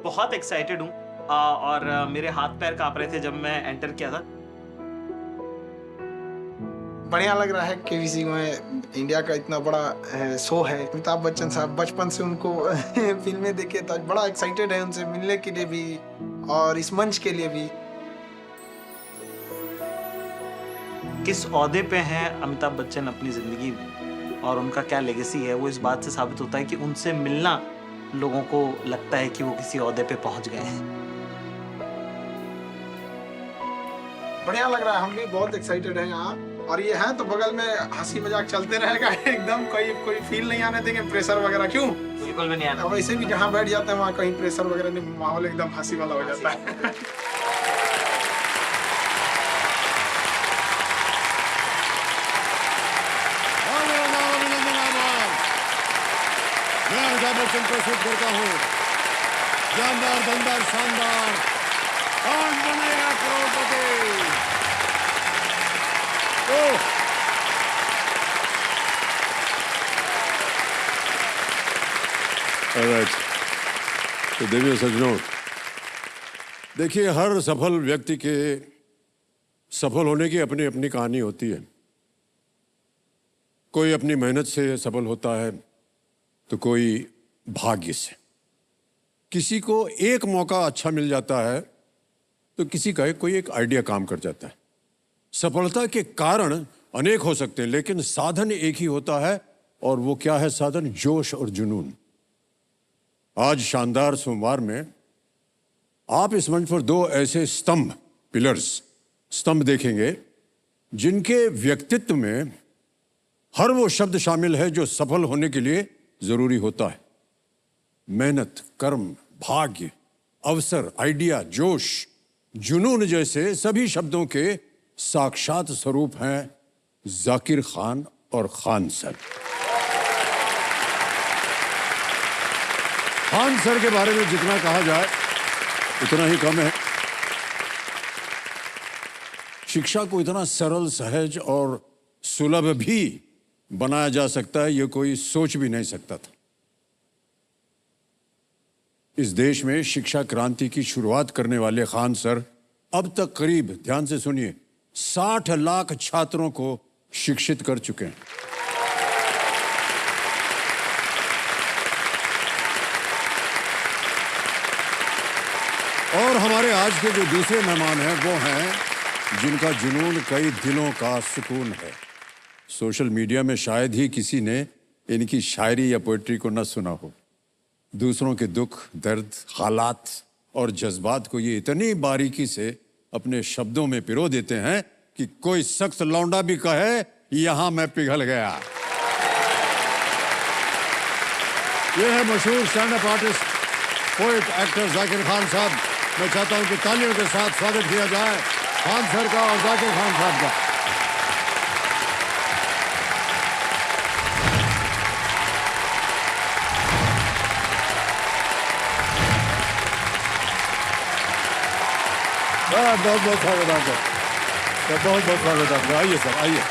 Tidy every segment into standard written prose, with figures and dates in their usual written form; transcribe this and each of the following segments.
बहुत एक्साइटेड हूँ और मेरे हाथ पैर काँप रहे थे जब मैं एंटर किया था। बढ़िया लग रहा है केबीसी में इंडिया का इतना बड़ा शो है। अमिताभ बच्चन साहब बचपन से उनको फिल्में देखे तो बड़ा एक्साइटेड है उनसे मिलने के लिए भी और इस मंच के लिए भी। किस ओहदे पे हैं अमिताभ बच्चन अपनी जिंदगी में और उनका क्या लेगेसी है, वो इस बात से साबित होता है कि उनसे मिलना लोगों को लगता है कि वो किसी ओहदे पे पहुंच गए हैं। बढ़िया लग रहा है, हम भी बहुत एक्साइटेड हैं यहाँ। और ये है तो बगल में हंसी मजाक चलते रहेगा एकदम, कोई फील नहीं आने देंगे प्रेशर वगैरह। क्यों? बिल्कुल भी नहीं आना। वैसे भी जहाँ बैठ जाते हैं वहाँ कहीं प्रेशर वगैरह नहीं, माहौल एकदम हंसी वाला हो जाता है। मैं अमिताभ बच्चन प्रस्तुत करता हूँ जानदार, दमदार, शानदार कौन बनेगा करोड़पति। ऑलराइट, तो देवियों सज्जनों, देखिए हर सफल व्यक्ति के सफल होने की अपनी अपनी कहानी होती है। कोई अपनी मेहनत से सफल होता है तो कोई भाग्य से। किसी को एक मौका अच्छा मिल जाता है तो किसी का कोई एक आइडिया काम कर जाता है। सफलता के कारण अनेक हो सकते हैं लेकिन साधन एक ही होता है, और वो क्या है साधन? जोश और जुनून। आज शानदार सोमवार में आप इस मंच पर दो ऐसे स्तंभ देखेंगे जिनके व्यक्तित्व में हर वो शब्द शामिल है जो सफल होने के लिए जरूरी होता है। मेहनत, कर्म, भाग्य, अवसर, आइडिया, जोश, जुनून जैसे सभी शब्दों के साक्षात स्वरूप हैं जाकिर खान और खान सर। खान सर के बारे में जितना कहा जाए उतना ही कम है। शिक्षा को इतना सरल, सहज और सुलभ भी बनाया जा सकता है, ये कोई सोच भी नहीं सकता था। इस देश में शिक्षा क्रांति की शुरुआत करने वाले खान सर अब तक करीब, ध्यान से सुनिए, 60 लाख छात्रों को शिक्षित कर चुके हैं। और हमारे आज के जो दूसरे मेहमान हैं वो हैं जिनका जुनून कई दिलों का सुकून है। सोशल मीडिया में शायद ही किसी ने इनकी शायरी या पोएट्री को न सुना हो। दूसरों के दुख, दर्द, हालात और जज्बात को ये इतनी बारीकी से अपने शब्दों में पिरो देते हैं कि कोई सख्त लौंडा भी कहे यहां मैं पिघल गया। ये है मशहूर stand up artist, poet, actor Zakir Khan साहब। मैं चाहता हूं कि तालियों के साथ स्वागत किया जाए खान सर का और जाकिर खान साहब का। बहुत बहुत स्वागत आपका, बहुत बहुत स्वागत आपका। आइए सर, आइए।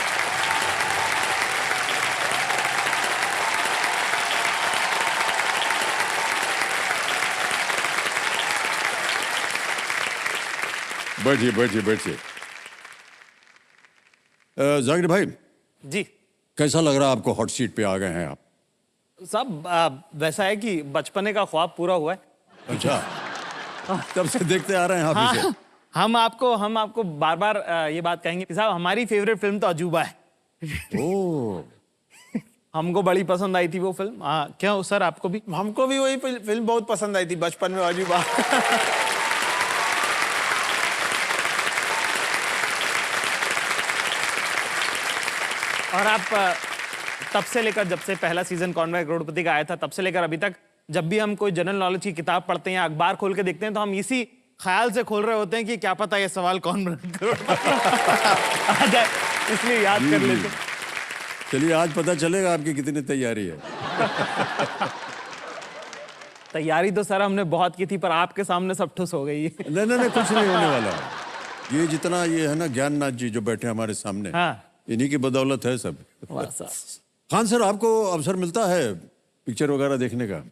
बैठिए बैठिए बैठिए। जाकिर भाई जी कैसा लग रहा है आपको? हॉट सीट पे आ गए हैं आप। सब वैसा है कि बचपने का ख्वाब पूरा हुआ है। अच्छा, तब से देखते आ रहे हैं आप इसे। हम आपको बार बार ये बात कहेंगे कि साहब हमारी फेवरेट फिल्म तो अजूबा है। ओह, हमको बड़ी पसंद आई थी वो फिल्म। क्यों सर, आपको भी? हमको भी वही फिल्म बहुत पसंद आई थी बचपन में, अजूबा। और आप तब से लेकर, जब से पहला सीजन कौन बनेगा करोड़पति का आया था, तब से लेकर अभी तक जब भी हम कोई जनरल नॉलेज की किताब पढ़ते हैं या अखबार खोल के देखते हैं तो हम इसी ख्याल से खोल रहे होते हैं कि क्या पता ये सवाल कौन बनेगा करोड़पति आ जाए, इसलिए याद कर लेते। चलिए आज पता चलेगा आपकी कितनी तैयारी है। तैयारी तो सर हमने बहुत की थी, पर आपके सामने सब ठुस हो गई। नहीं नहीं नहीं, कुछ नहीं होने वाला है। ये जितना ये है ना ज्ञाननाथ जी जो बैठे हमारे सामने, हाँ, इन्हीं की बदौलत है सब। वाह साहब। खान सर, आपको अवसर मिलता है पिक्चर वगैरह देखने का?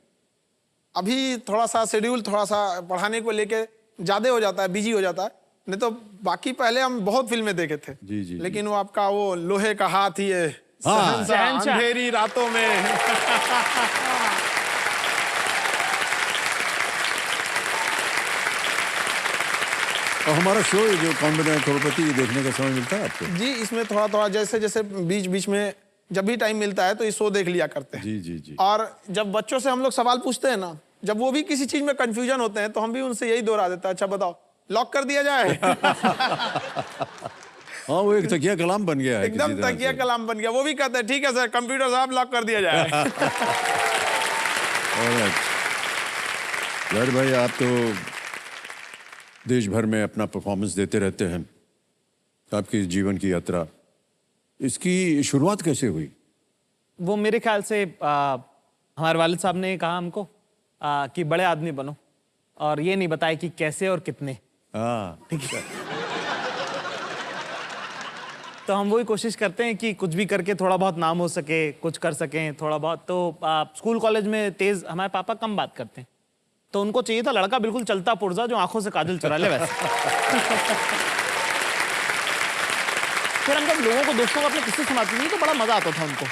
अभी थोड़ा सा शेड्यूल थोड़ा सा पढ़ाने को लेके ज्यादा हो जाता है, बिजी हो जाता है। नहीं तो बाकी पहले हम बहुत फिल्में देखे थे। जी, जी, लेकिन वो आपका वो लोहे का हाथ ही है, हाँ। शहंशाह, अंधेरी रातों में। और हमारा शो जो कौन बना करोड़पति ये देखने का समय मिलता है आपको? जी, इसमें थोड़ा थोड़ा जैसे जैसे बीच बीच में जब भी टाइम मिलता है तो ये शो देख लिया करते हैं। जी जी जी। और जब बच्चों से हम लोग सवाल पूछते हैं ना, जब वो भी किसी चीज में कंफ्यूजन होते हैं तो हम भी उनसे यही दोहरा देते हैं, अच्छा बताओ लॉक कर दिया जाए। हाँ, वो एक तकिया कलाम बन गया है एकदम किसी तरह तकिया से। कलाम बन गया। वो भी कहते हैं ठीक है सर, कंप्यूटर साहब लॉक कर दिया जाए। Alright. यार भाई, आप तो देश भर में अपना परफॉर्मेंस देते रहते हैं। आपकी जीवन की यात्रा, इसकी शुरुआत कैसे हुई? वो मेरे ख्याल से हमारे वालिद साहब ने कहा हमको कि बड़े आदमी बनो, और ये नहीं बताया कि कैसे और कितने। हाँ, ठीक है। तो हम वही कोशिश करते हैं कि कुछ भी करके थोड़ा बहुत नाम हो सके, कुछ कर सकें थोड़ा बहुत। तो स्कूल कॉलेज में तेज हमारे पापा कम बात करते हैं, तो उनको चाहिए था लड़का बिल्कुल चलता पुर्जा जो आंखों से काजल चुरा ले वैसे। फिर हम जब लोगों को, दोस्तों को अपने किस्से सुनाते थे तो बड़ा मजा आता था उनको।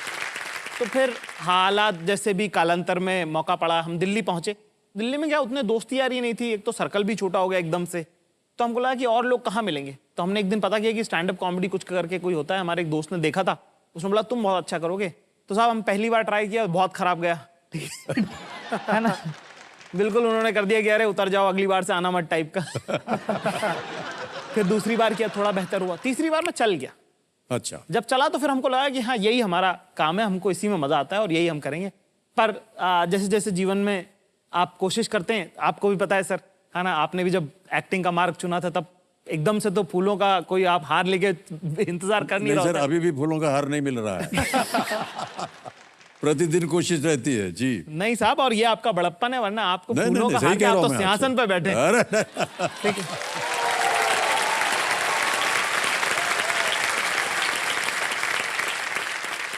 तो फिर हालात जैसे भी कालांतर में मौका पड़ा, हम दिल्ली पहुंचे। दिल्ली में क्या उतने दोस्ती यारी नहीं थी, एक तो सर्कल भी छोटा हो गया एकदम से। तो हमको लगा कि और लोग कहाँ मिलेंगे, तो हमने एक दिन पता किया कि स्टैंड अप कॉमेडी कुछ करके कोई होता है। हमारे एक दोस्त ने देखा था, उसने बोला तुम बहुत अच्छा करोगे। तो साहब हम पहली बार ट्राई किया, बहुत खराब गया। है ना, बिल्कुल उन्होंने कर दिया कि अरे उतर जाओ, अगली बार से आना मत टाइप का। फिर दूसरी बार किया, थोड़ा बेहतर हुआ। तीसरी बार में चल गया। अच्छा। जब चला तो फिर हमको लगा कि हाँ यही हमारा काम है, हमको इसी में मजा आता है और यही हम करेंगे। पर जैसे जैसे जीवन में आप कोशिश करते हैं, आपको भी पता है सर, है ना, आपने भी जब एक्टिंग का मार्ग चुना था तब एकदम से तो फूलों का कोई आप हार लेके इंतजार कर नहीं नहीं रहा सर, होता। अभी भी फूलों का हार नहीं मिल रहा है। प्रतिदिन कोशिश रहती है जी। नहीं साहब, और ये आपका बड़प्पन है, वरना आपको नहीं, फूलों नहीं, का सही हार कह क्या, रहा आप हूं तो मैं सिंहासन आपसे। पे बैठे हैं। अरे ठीक है।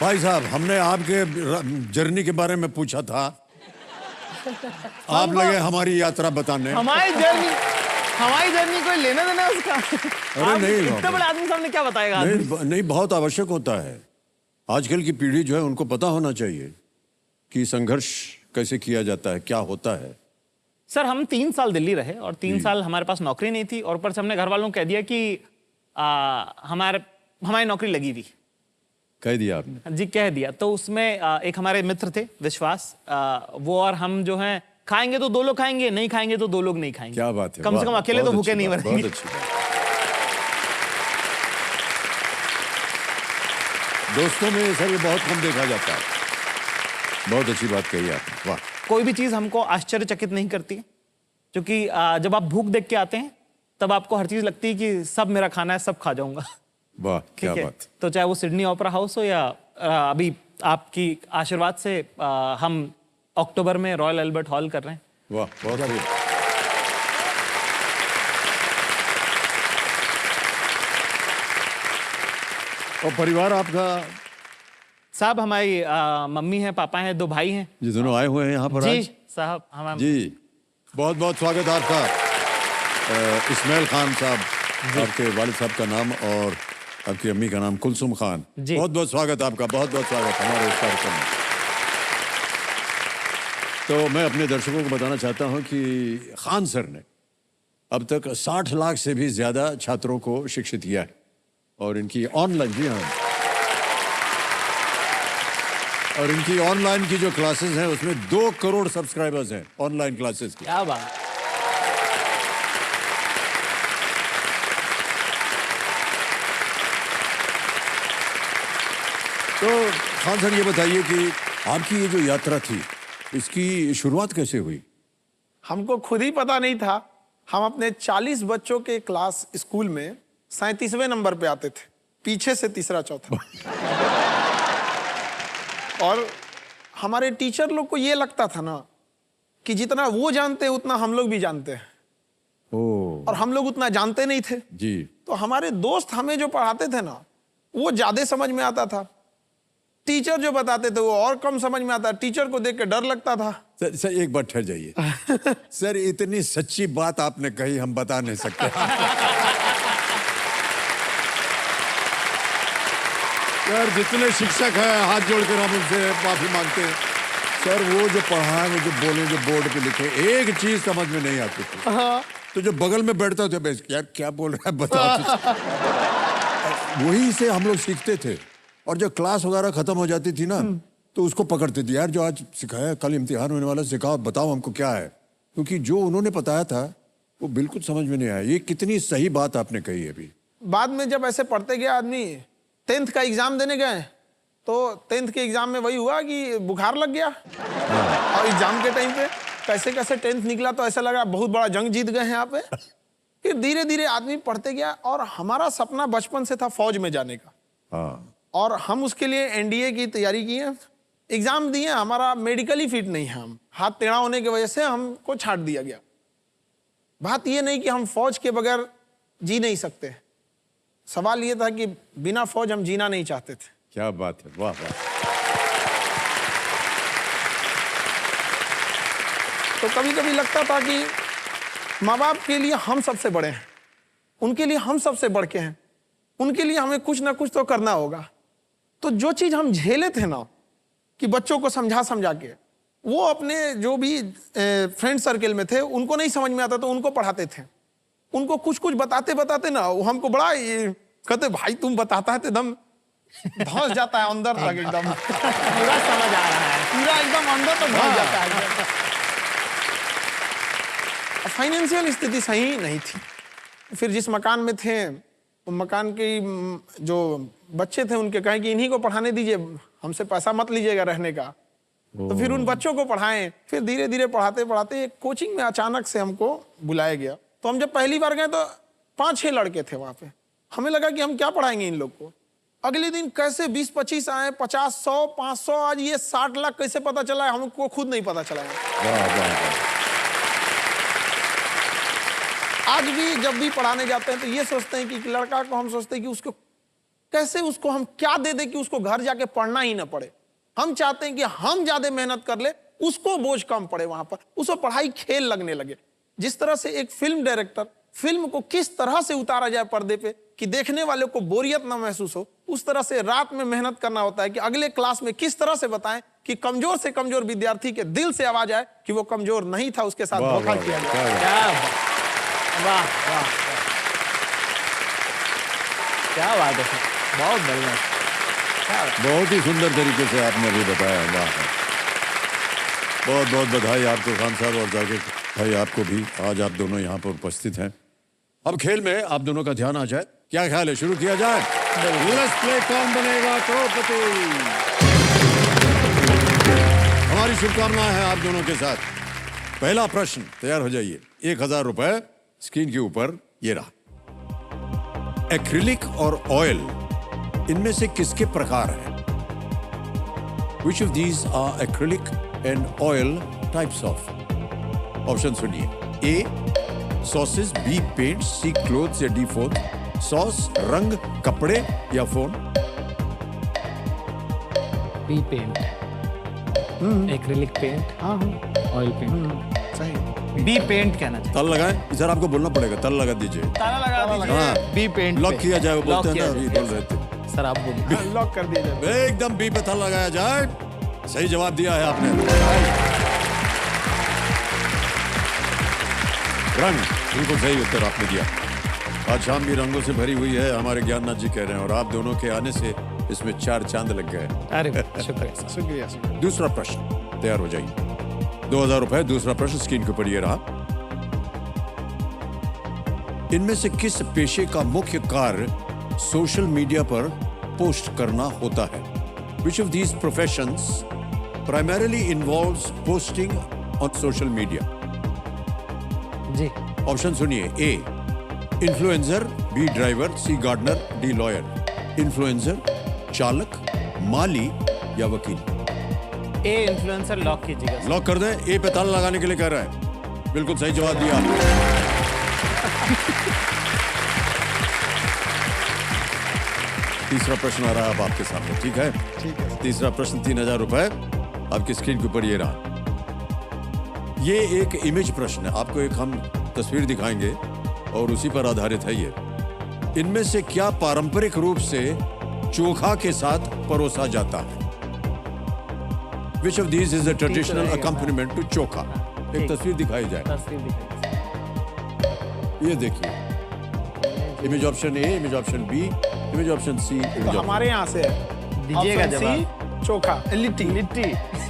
भाई साहब, हमने आपके जर्नी के बारे में पूछा था, आप लगे हमारी यात्रा बताने। हमारी जर्नी कोई लेना देना है उसका। आप नहीं, इतने बड़े आदमी सामने क्या बताएगा आदमी? नहीं नहीं, बहुत आवश्यक होता है। आजकल की पीढ़ी जो है उनको पता होना चाहिए कि संघर्ष कैसे किया जाता है, क्या होता है। सर हम 3 साल दिल्ली रहे और 3 साल हमारे पास नौकरी नहीं थी, और ऊपर से हमने घर वालों को कह दिया कि हमारी नौकरी लगी हुई। कह दिया आपने? जी कह दिया। तो उसमें एक हमारे मित्र थे विश्वास, वो और हम जो हैं, खाएंगे तो 2 लोग खाएंगे, नहीं खाएंगे तो 2 लोग नहीं खाएंगे। क्या बात है, कम से कम वाह, अकेले तो बहुत भूखे अच्छी नहीं बात, मरेंगे। बहुत अच्छी बात। दोस्तों में सर ये बहुत कम देखा जाता है। बहुत अच्छी बात कही आपने, वाह। कोई भी चीज हमको आश्चर्यचकित नहीं करती है, क्योंकि जब आप भूख देख के आते हैं तब आपको हर चीज लगती है कि सब मेरा खाना है, सब खा जाऊंगा। वाह, क्या ठीक है। बात। तो चाहे वो सिडनी ओपेरा हाउस हो या अभी आपकी आशीर्वाद से हम अक्टूबर में रॉयल एल्बर्ट हॉल कर रहे हैं। वाह, बहुत बढ़िया। और परिवार आपका? साहब हमारी मम्मी है, पापा हैं, 2 भाई हैं। जी, दोनों आए हुए हैं यहाँ पर जी आज? साहब हमारा जी, बहुत बहुत स्वागत आपका। इस्माइल खान साहब, आपके वालिद साहब का नाम और आपकी अम्मी का नाम कुलसुम खान। जी। बहुत बहुत स्वागत आपका, बहुत बहुत स्वागत हमारे इस कार्यक्रम में। तो मैं अपने दर्शकों को बताना चाहता हूं कि खान सर ने अब तक 60 लाख से भी ज्यादा छात्रों को शिक्षित किया है, और इनकी ऑनलाइन, जी हाँ, और इनकी ऑनलाइन की जो क्लासेस हैं उसमें 2 करोड़ सब्सक्राइबर्स हैं ऑनलाइन क्लासेस की। क्या बात। तो खान सर ये बताइए कि आपकी ये जो यात्रा थी इसकी शुरुआत कैसे हुई? हमको खुद ही पता नहीं था। हम अपने 40 बच्चों के क्लास स्कूल में 37वें नंबर पे आते थे, पीछे से तीसरा चौथा। और हमारे टीचर लोग को ये लगता था ना कि जितना वो जानते हैं उतना हम लोग भी जानते हैं, ओह और हम लोग उतना जानते नहीं थे। जी। तो हमारे दोस्त हमें जो पढ़ाते थे ना, वो ज्यादा समझ में आता था। टीचर जो बताते थे वो और कम समझ में आता। टीचर को देख के डर लगता था सर एक बार ठहर जाइए। सर इतनी सच्ची बात आपने कही, हम बता नहीं सकते। सर जितने शिक्षक हैं हाथ जोड़कर हम उनसे माफी मांगते हैं। सर वो जो पढ़ाए, जो बोले, जो बोर्ड पे लिखे, एक चीज समझ में नहीं आती थी। तो जो बगल में बैठता था, यार क्या बोल रहा है बता। वही से हम लोग सीखते थे। और जब क्लास वगैरह खत्म हो जाती थी ना, तो उसको पकड़ते थे, यार जो आज सिखाया, कल इम्तिहान होने वाला, सिखाओ, बताओ हमको क्या है। क्योंकि जो उन्होंने बताया था वो बिल्कुल समझ में नहीं आया। ये कितनी सही बात आपने कही है अभी। बाद में जब ऐसे पढ़ते गया आदमी, 10th का एग्जाम देने गए तो 10th के एग्जाम में वही हुआ कि बुखार लग गया। और एग्जाम के टाइम पे कैसे कैसे 10th निकला तो ऐसा लगा बहुत बड़ा जंग जीत गए हैं यहाँ पे। फिर धीरे धीरे आदमी पढ़ते गया और हमारा सपना बचपन से था फौज में जाने का। हाँ। और हम उसके लिए एनडीए की तैयारी की है, एग्जाम दिए, हमारा मेडिकली फिट नहीं है, हम हाथ टेढ़ा होने की वजह से हमको छाट दिया गया। बात ये नहीं कि हम फौज के बगैर जी नहीं सकते, सवाल ये था कि बिना फौज हम जीना नहीं चाहते थे। क्या बात है, वाह वाह। तो कभी कभी लगता था कि माँ बाप के लिए हम सबसे बड़े हैं, उनके लिए हम सबसे बढ़ के हैं, उनके लिए हमें कुछ ना कुछ तो करना होगा। तो जो चीज हम झेले थे ना कि बच्चों को समझा समझा के, वो अपने जो भी फ्रेंड सर्कल में थे उनको नहीं समझ में आता तो उनको पढ़ाते थे। उनको कुछ कुछ बताते बताते ना वो हमको बड़ा कहते, भाई तुम बताता है तो एकदम धंस जाता है अंदर तक, एकदम पूरा समझ आ रहा है, पूरा एकदम अंदर तक धंस जाता है। फाइनेंशियल स्थिति सही नहीं थी। फिर जिस मकान में थे, वो मकान के जो बच्चे थे उनके कहे कि इन्हीं को पढ़ाने दीजिए, हमसे पैसा मत लीजिएगा रहने का। तो फिर उन बच्चों को पढ़ाएं। फिर धीरे धीरे पढ़ाते पढ़ाते एक कोचिंग में अचानक से हमको बुलाया गया। तो हम जब पहली बार गए तो 5-6 लड़के थे वहां पे। हमें लगा कि हम क्या पढ़ाएंगे इन लोग को। अगले दिन कैसे 20-25 आए, 50, 100, 500, आज ये 60 लाख कैसे पता चला है हमको खुद नहीं पता चला है। आज भी जब भी पढ़ाने जाते हैं तो ये सोचते हैं कि लड़का को हम सोचते हैं कि उसको कैसे, उसको हम क्या दे दें कि उसको घर जाके पढ़ना ही ना पड़े। हम चाहते हैं कि हम ज्यादा मेहनत कर ले, उसको बोझ कम पड़े, वहां पर उसको पढ़ाई खेल लगने लगे। जिस तरह से एक फिल्म डायरेक्टर फिल्म को किस तरह से उतारा जाए पर्दे पे कि देखने वाले को बोरियत ना महसूस हो, उस तरह से रात में मेहनत करना होता है कि अगले क्लास में किस तरह से बताएं कि कमजोर से कमजोर विद्यार्थी के दिल से आवाज आए कि वो कमजोर नहीं था, उसके साथ धोखा किया गया। वाह वाह, क्या बात है, बहुत बढ़िया, बहुत ही सुंदर तरीके से आपने भी बताया। वाह, बहुत बहुत बधाई आपको खान साहब और जाकिर भाई, आपको भी। आज आप दोनों यहाँ पर उपस्थित हैं। अब खेल में आप दोनों का ध्यान आ जाए, क्या ख्याल है, शुरू किया जाए? लेट्स प्ले कौन बनेगा करोड़पति। हमारी शुभकामनाएं हैं आप दोनों के साथ। पहला प्रश्न, तैयार हो जाइए। 1000 रुपए स्क्रीन के ऊपर ये रहा। एक्रिलिक और ऑयल, इनमें से किसके प्रकार हैं? Which of these are acrylic and oil types of? Option सुनिए। A sauces, B paints, C clothes या D फोन। सॉस रंग, कपड़े या phone? B paint, acrylic paint, oil paint, सही। बी पेंट कहना चाहिए। तल लगाएं, सर आपको बोलना पड़ेगा, तल लगा दीजिए। ताला लगा दीजिए। हाँ। बी पेंट लॉक पे। किया जाए, वो लॉक बोलते हैं किया ना, अभी जाए। बोल रहे थे। सर आप बोलिए। लॉक कर दिया जाए। एकदम बी पे थल लगाया जाए। सही जवाब दिया है आपने। रंग, बिल्कुल सही उत्तर आपने दिया। आज शाम भी रंगों से भरी हुई है, हमारे ज्ञाननाथ जी कह रहे हैं, और आप दोनों के आने से इसमें 4 चांद लग गए। अरे शुक्रिया। शुक्रिया। दूसरा प्रश्न, तैयार हो जाइए। 2000 रुपए। दूसरा प्रश्न स्क्रीन के ऊपर ये रहा। इनमें से किस पेशे का मुख्य कार्य सोशल मीडिया पर पोस्ट करना होता है? Which of these professions primarily involves posting on social media? जी, ऑप्शन सुनिए। A influencer, B driver, C gardener, D lawyer. Influencer, चालक, माली या वकील? ए इन्फ्लुएंसर लॉक कीजिएगा। लॉक कर दें। ए पे ताला लगाने के लिए कह रहा है। बिल्कुल सही जवाब दिया। तीसरा प्रश्न आ रहा है अब आपके सामने, ठीक है? ठीक है। तीसरा प्रश्न 3000 रुपए आपकी स्क्रीन के ऊपर ये रहा। ये एक इमेज प्रश्न है। आपको एक हम तस्वीर दिखाएंगे और उसी पर आधारित है ये। इनमें से क्या पारंपरिक रूप से चोखा के साथ परोसा जाता है? Which of these is a traditional accompaniment to चोखा? एक तस्वीर दिखाई जाए। तस्वीर दिखाई। ये देखिए, image option A, image option B, image option C. तो हमारे यहाँ से है दीजिएगा ऑप्शन जवाब। सी, चोखा, लिट्टी। लिट्टी।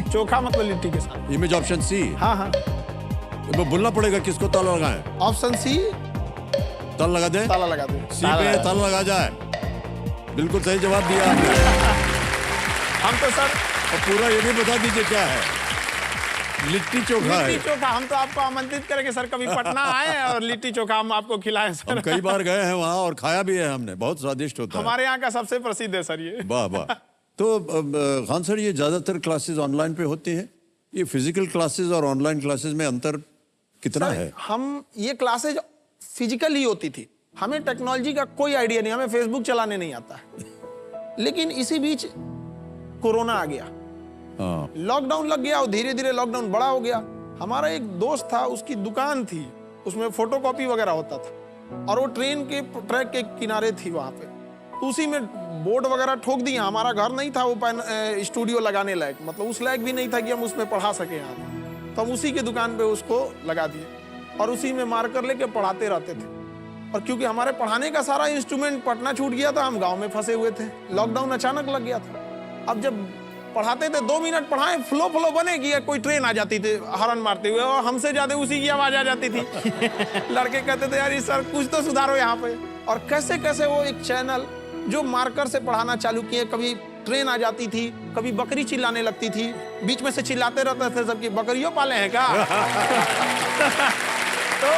चोखा मतलब लिट्टी के साथ। Image option C. हाँ हाँ। वो बोलना पड़ेगा किसको ताला लगाएं। ऑप्शन सी, ताला लगा दें। ताला लगा दे। सी पे ताला लगा जाए। बिल्कुल सही जवाब दिया आपने। हम तो सर और पूरा ये भी बता दीजिए क्या है। लिट्टी चोखा है। लिट्टी चोखा, हम तो आपको आमंत्रित करेंगे सर, कभी पटना आए और लिट्टी चोखा हम आपको खिलाएं हम सर। कई बार गए हैं वहाँ और खाया भी है हमने, बहुत स्वादिष्ट होता है। हमारे यहाँ का सबसे प्रसिद्ध है सर ये। वाह वाह। तो खान सर, ये ज्यादातर क्लासेस ऑनलाइन पे होती हैं। ये फिजिकल क्लासेस और ऑनलाइन क्लासेस में अंतर कितना है? हम ये क्लासेज फिजिकल ही होती थी, हमें टेक्नोलॉजी का कोई आइडिया नहीं, हमें फेसबुक चलाने नहीं आता है। लेकिन इसी बीच कोरोना आ गया, हाँ। लॉकडाउन लग गया और धीरे धीरे लॉकडाउन बड़ा हो गया। हमारा एक दोस्त था, उसकी दुकान थी, उसमें फोटोकॉपी वगैरह होता था और वो ट्रेन के ट्रैक के किनारे थी वहां पे। तो उसी में बोर्ड वगैरह ठोक दिया। हमारा घर नहीं था वो स्टूडियो लगाने लायक, मतलब उस लायक भी नहीं था कि हम उसमें पढ़ा सके यहाँ। तो हम उसी के दुकान पे उसको लगा दिए और उसी में मार्कर लेके पढ़ाते रहते थे। और क्योंकि हमारे पढ़ाने का सारा इंस्ट्रूमेंट पटना छूट गया था, हम गांव में फंसे हुए थे, लॉकडाउन अचानक लग गया था। अब जब पढ़ाते थे 2 मिनट पढ़ाएं, फ्लो फ्लो बने कि कोई ट्रेन आ जाती थी हॉर्न मारते हुए और हमसे ज्यादा उसी की आवाज आ जाती थी। लड़के कहते थे यार सर कुछ तो सुधारो यहाँ पे। और कैसे कैसे वो एक चैनल जो मार्कर से पढ़ाना चालू किए, कभी ट्रेन आ जाती थी, कभी बकरी चिल्लाने लगती थी, बीच में से चिल्लाते रहते थे सबकी बकरियों पाले हैं क्या। तो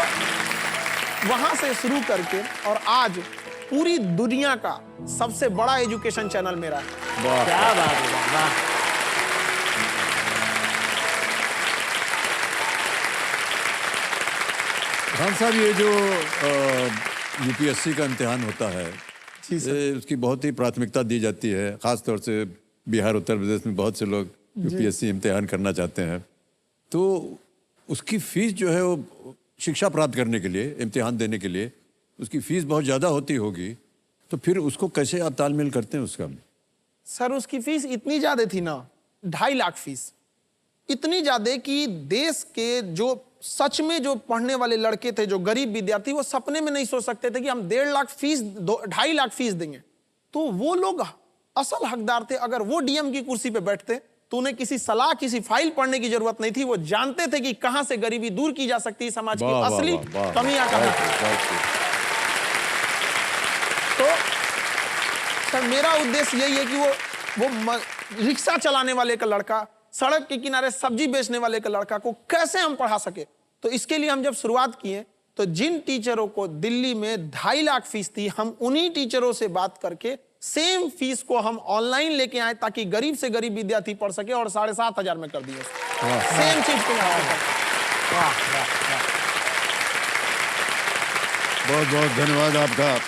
वहां से शुरू करके और आज पूरी दुनिया का सबसे बड़ा एजुकेशन चैनल मेरा है। वाह। क्या बात है, वाह। खान साहब, ये जो यूपीएससी का इम्तिहान होता है, उसकी बहुत ही प्राथमिकता दी जाती है। खास तौर से बिहार, उत्तर प्रदेश में बहुत से लोग यूपीएससी इम्तिहान करना चाहते हैं। तो उसकी फीस जो है वो शिक्षा प्राप्त करने के लिए, इम्तिहान देने के लिए, उसकी फीस बहुत ज़्यादा होती होगी। तो फिर उसको कैसे आप तालमेल करते हैं उसका? सर उसकी फीस इतनी ज्यादा थी ना, 2.5 लाख फीस, इतनी ज्यादा कि देश के जो सच में जो पढ़ने वाले लड़के थे, जो गरीब विद्यार्थी, वो सपने में नहीं सोच सकते थे कि हम 1.5 लाख फीस, 2.5 लाख फीस देंगे। तो वो लोग असल हकदार थे। अगर वो डीएम की कुर्सी पे बैठते तो उन्हें किसी सलाह, किसी फाइल पढ़ने की जरूरत नहीं थी। वो जानते थे कि कहां से गरीबी दूर की जा सकती है, समाज की असली कमियां कहां हैं। तो सर मेरा उद्देश्य यही है कि वो रिक्शा चलाने वाले का लड़का, सड़क के किनारे सब्जी बेचने वाले का लड़का को कैसे हम पढ़ा सके। तो इसके लिए हम जब शुरुआत किए तो जिन टीचरों को दिल्ली में 2.5 लाख फीस थी, हम उन्हीं टीचरों से बात करके सेम फीस को हम ऑनलाइन लेके आए ताकि गरीब से गरीब विद्यार्थी पढ़ सके और 7,500 में कर दिए। सेम चीज को बहुत बहुत धन्यवाद आपका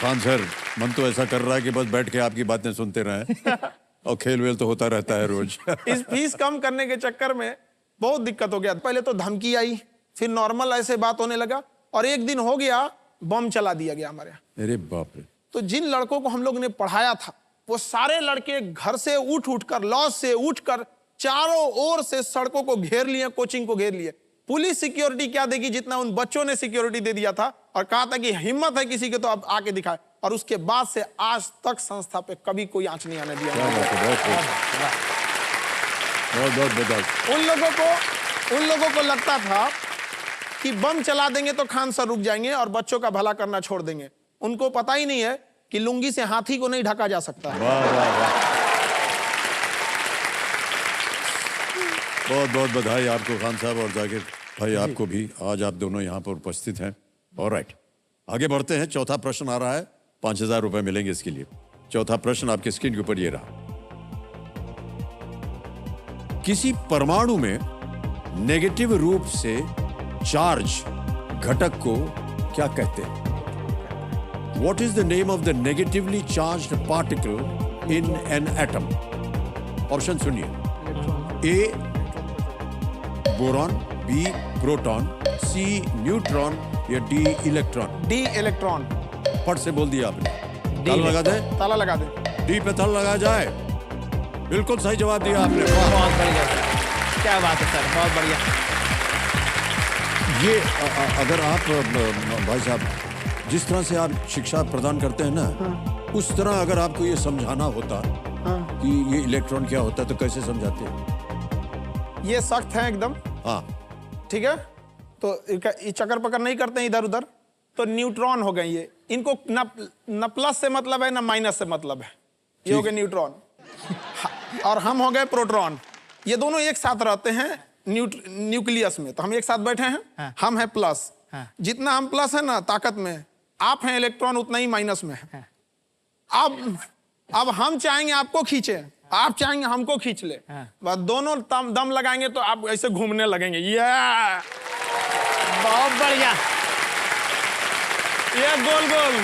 खान सर। मन तो ऐसा कर रहा है कि बस बैठ के आपकी बातें सुनते रहें और खेल वेल तो होता रहता है रोज। इस फीस कम करने के चक्कर में बहुत दिक्कत हो गया। पहले तो धमकी आई, फिर नॉर्मल ऐसे बात होने लगा और एक दिन हो गया बम चला दिया गया हमारे यहाँ। अरे बाप रे। तो जिन लड़कों को हम लोग ने पढ़ाया था वो सारे लड़के घर से उठ कर, लॉज से उठकर चारों ओर से सड़कों को घेर लिए, कोचिंग को घेर लिए। पुलिस सिक्योरिटी क्या देगी जितना उन बच्चों ने सिक्योरिटी दे दिया था और कहा था कि हिम्मत है किसी के तो अब आके दिखाए। और उसके बाद से आज तक संस्था पे कभी कोई आंच नहीं आने दिया। बहुत बहुत बधाई। उन लोगों को लगता था कि बम चला देंगे तो खान सर रुक जाएंगे और बच्चों का भला करना छोड़ देंगे। उनको पता ही नहीं है कि लुंगी से हाथी को नहीं ढका जा सकता है। वाह वाह वाह। बहुत बहुत बधाई आपको खान साहब और जाकिर भाई, आपको भी। आज आप दोनों यहाँ पर उपस्थित हैं। ऑलराइट, आगे बढ़ते हैं। चौथा प्रश्न आ रहा है, 5,000 रुपए मिलेंगे इसके लिए। चौथा प्रश्न आपके स्क्रीन के ऊपर ये रहा। किसी परमाणु में नेगेटिव रूप से चार्ज घटक को क्या कहते हैं? What is the name of the negatively charged particle in an atom? Option सुनिए। ए बोरॉन, बी प्रोटॉन, सी न्यूट्रॉन या डी इलेक्ट्रॉन? D electron. फट से बोल दिया आपने। ताला लगा दे, ताला लगा दे। डी पे ताला लगा जाए। बिल्कुल सही जवाब दिया आपने। वाह। बहुत बढ़िया सर, क्या बात है सर, बहुत बढ़िया। ये अगर आप भाई साहब जिस तरह से आप शिक्षा प्रदान करते हैं ना, उस तरह अगर आपको ये समझाना होता कि ये इलेक्ट्रॉन क्या होता है तो कैसे समझाते हैं? ये सख्त है एकदम, हाँ, ठीक है, तो ये चक्कर पकड़ नहीं करते हैं इधर उधर, तो न्यूट्रॉन हो गए ये। इनको न प्लस से मतलब है न माइनस से मतलब है, ये हो गए न्यूट्रॉन। और हम हो गए प्रोटॉन। ये दोनों एक साथ रहते हैं न्यूक्लियस में, तो हम एक साथ बैठे हैं। हाँ। हम है प्लस। हाँ। जितना हम प्लस है ना ताकत में, आप हैं इलेक्ट्रॉन उतना ही माइनस में है। हाँ। अब हम चाहेंगे आपको खींचे, आप चाहेंगे हमको खींच ले, हाँ। बस दोनों दम लगाएंगे तो आप ऐसे घूमने लगेंगे। ये बहुत बढ़िया। गोल गोल।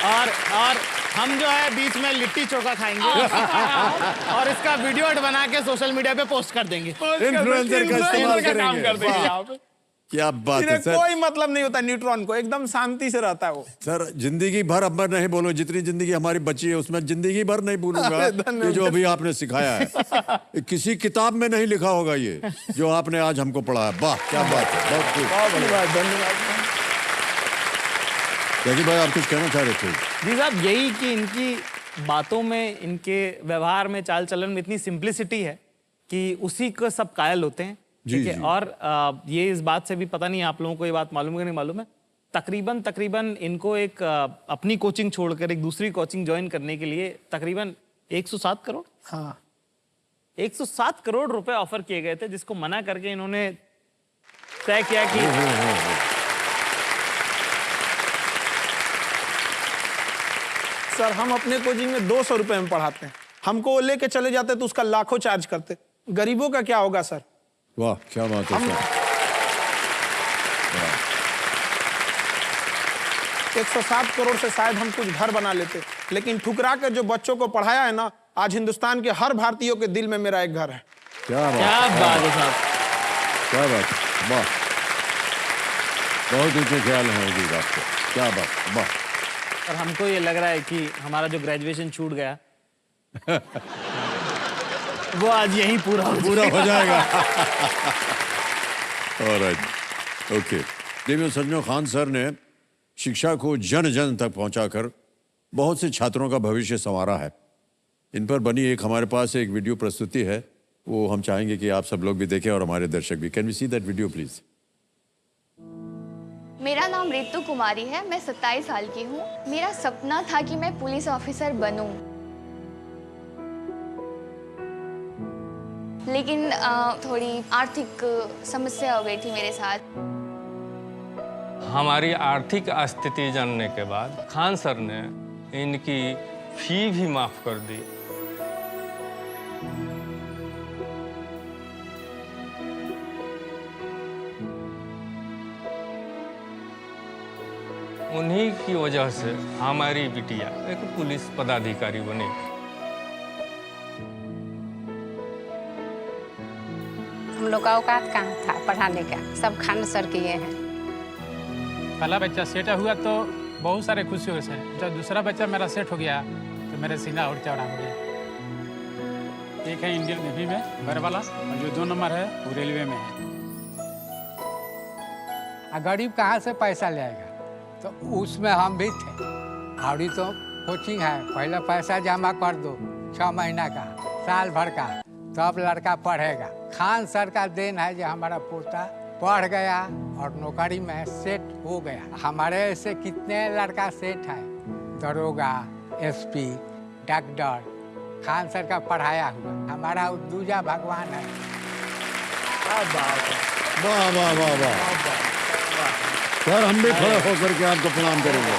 और हम जो है बीच में लिट्टी चोखा खाएंगे और इसका वीडियो बना के सोशल मीडिया पे पोस्ट कर देंगे। इन्फ्लुएंसर का इस्तेमाल काम कर देंगे करेंगे। आप। क्या बात है सर। कोई मतलब नहीं होता न्यूट्रॉन को, एकदम शांति से रहता है वो। सर जिंदगी भर अब मैं नहीं बोलो, जितनी जिंदगी हमारी बची है उसमें जिंदगी भर नहीं भूलूंगा ये जो अभी आपने सिखाया है। ये किसी किताब में नहीं लिखा होगा ये जो आपने आज हमको पढ़ाया। वाह क्या बात है, बहुत खूब। धन्यवाद। जैकी भाई आप कुछ कहना चाह रहे थे? जी साहब, यही कि इनकी बातों में, इनके व्यवहार में, चाल चलन में इतनी सिंप्लिसिटी है कि उसी को सब कायल होते हैं। जी, ठीक है। जी। और ये इस बात से भी पता नहीं आप लोगों को ये बात मालूम है कि नहीं मालूम है, तकरीबन इनको एक अपनी कोचिंग छोड़कर एक दूसरी कोचिंग ज्वाइन करने के लिए तकरीबन 107 करोड़, हाँ, 107 करोड़ रुपए ऑफर किए गए थे, जिसको मना करके इन्होंने तय किया कि सर हम अपने कोचिंग में 200 रुपए में पढ़ाते हैं, हमको वो लेके चले जाते तो उसका लाखों चार्ज करते। गरीबों का क्या होगा सर? वाह क्या बात है सर। 107 करोड़ से शायद हम कुछ घर बना लेते, लेकिन ठुकरा कर जो बच्चों को पढ़ाया है ना, आज हिंदुस्तान के हर भारतीयों के दिल में मेरा एक घर है। क्या बात है साहब, क्या बात, वाह, बहुत ऊंचे ख्याल हैं जी आपके। क्या बात, वाह। और हमको ये लग रहा है कि हमारा जो ग्रेजुएशन छूट गया वो आज यहीं पूरा हो जाएगा। Alright, okay. देखिए सज्जनों, खान सर ने शिक्षा को जन जन तक पहुंचाकर बहुत से छात्रों का भविष्य संवारा है। इन पर बनी एक हमारे पास एक वीडियो प्रस्तुति है, वो हम चाहेंगे कि आप सब लोग भी देखें और हमारे दर्शक भी। Can we see that video please? मेरा नाम रितु कुमारी है, मैं 27 साल की हूँ। मेरा सपना था कि मैं पुलिस ऑफिसर बनूं, लेकिन थोड़ी आर्थिक समस्या हो गई थी मेरे साथ। हमारी आर्थिक स्थिति जानने के बाद खान सर ने इनकी फी भी माफ कर दी। उन्हीं की वजह से हमारी बिटिया एक पुलिस पदाधिकारी बनी। हम लोग का औकात कहाँ था पढ़ाने का, सब खान सर किए हैं। पहला बच्चा सेट हुआ तो बहुत सारे खुशी हुए से, जब दूसरा बच्चा मेरा सेट हो गया तो मेरे सीना और चौड़ा हो गया। एक है इंडियन नेवी में घर वाला, और जो 2 नंबर है वो रेलवे में है। गरीब कहाँ से पैसा ले आएगा, तो उसमें हम भी थे। अभी तो कोचिंग है, पहले पैसा जमा कर दो 6 महीना का, साल भर का, तब लड़का पढ़ेगा। खान सर का देन है जो हमारा पोता पढ़ गया और नौकरी में सेट हो गया। हमारे ऐसे कितने लड़का सेट है, दरोगा, एसपी, डॉक्टर, खान सर का पढ़ाया हुआ। हमारा दूजा भगवान है। वाह वाह वाह वाह सर, हम भी खड़े होकर के आपको प्रणाम करेंगे।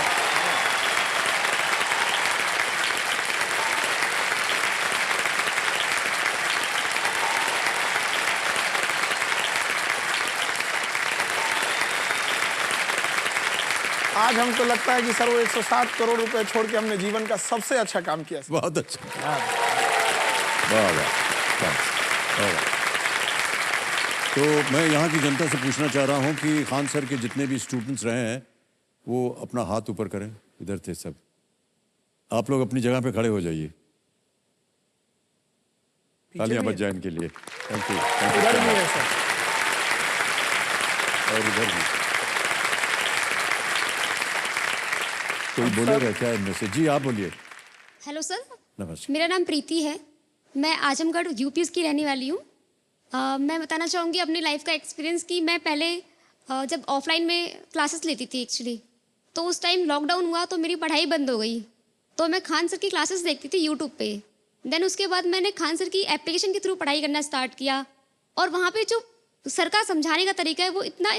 आज हमको लगता है कि सर वो 107 करोड़ रुपए छोड़ के हमने जीवन का सबसे अच्छा काम किया। बहुत अच्छा, वाह वाह, वाह। तो मैं यहाँ की जनता से पूछना चाह रहा हूँ कि खान सर के जितने भी स्टूडेंट्स रहे हैं वो अपना हाथ ऊपर करें। इधर थे सब। आप लोग अपनी जगह पे खड़े हो जाइए। तालियां बज जाए इनके लिए। Thank you. इधर भी है सर। और इधर भी कोई बोलेगा क्या इनमें से? जी आप बोलिए। हेलो सर, नमस्कार। मेरा नाम प्रीति है। मैं आजमगढ़ यूपी की रहने वाली हूँ। मैं बताना चाहूँगी अपनी लाइफ का एक्सपीरियंस कि मैं पहले जब ऑफलाइन में क्लासेस लेती थी एक्चुअली, तो उस टाइम लॉकडाउन हुआ तो मेरी पढ़ाई बंद हो गई। तो मैं खान सर की क्लासेस देखती थी यूट्यूब पे। देन उसके बाद मैंने खान सर की एप्लीकेशन के थ्रू पढ़ाई करना स्टार्ट किया, और वहाँ पे जो सर का समझाने का तरीका है वो इतना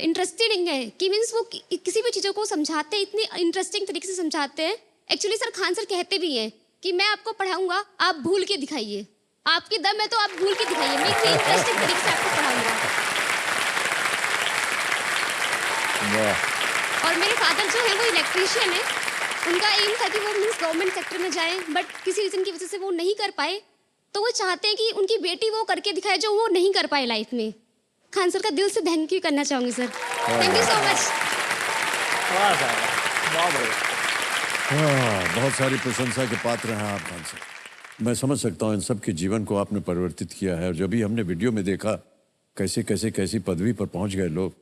इंटरेस्टिंग है कि मीन्स वो किसी भी चीज़ों को समझाते हैं, इतनी इंटरेस्टिंग तरीके से समझाते हैं। एक्चुअली सर खान सर कहते भी हैं कि मैं आपको पढ़ाऊंगा, आप भूल के दिखाइए, आपकी दम है तो आप भूल के दिखाइए, मैं इतनी इंटरेस्टिंग तरीके से आपको पढ़ाऊंगा। और मेरे फादर जो है वो इलेक्ट्रीशियन है। उनका एम था कि वो मीन्स गवर्नमेंट सेक्टर में जाए, बट किसी रीज़न की वजह से वो नहीं कर पाए। तो वो चाहते हैं कि उनकी बेटी वो करके दिखाए जो वो नहीं कर पाए लाइफ में। खान सर का दिल से थैंक यू करना चाहूँगी sir. Thank you so much. वाह सर, बहुत बढ़िया। बहुत सारी प्रशंसा के पात्र हैं आप खान सर। मैं समझ सकता हूँ इन सब के जीवन को आपने परिवर्तित किया है। और जब भी हमने वीडियो में देखा कैसे कैसे कैसी पदवी पर पहुंच गए लोग,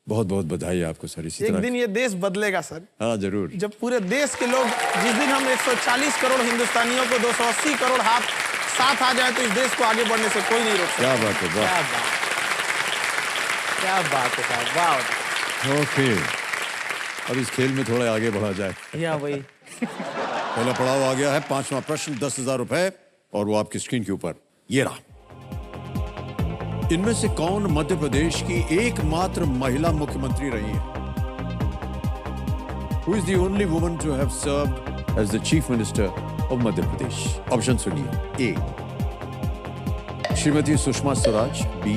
बहुत बहुत बधाई आपको सर। इसी एक तरह दिन ये देश बदलेगा सर। हाँ जरूर। जब पूरे देश के लोग, जिस दिन हम 140 करोड़ हिंदुस्तानियों को 280 करोड़ हाथ साथ आ जाए तो इस देश को आगे बढ़ने से कोई नहीं रोक सकता। क्या बात है, वाह। क्या बात है साहब, वाह। ओके, अब इस खेल में थोड़ा आगे बढ़ा जाए। या वही। पहला पड़ाव आ गया है, 5वां प्रश्न, 10,000 रुपए, और वो आपकी स्क्रीन के ऊपर ये रहा। इनमें से कौन मध्य प्रदेश की एकमात्र महिला मुख्यमंत्री रही है? Who is the only woman to have served as the chief minister of Madhya Pradesh? Option सुनिए। ए श्रीमती सुषमा स्वराज, बी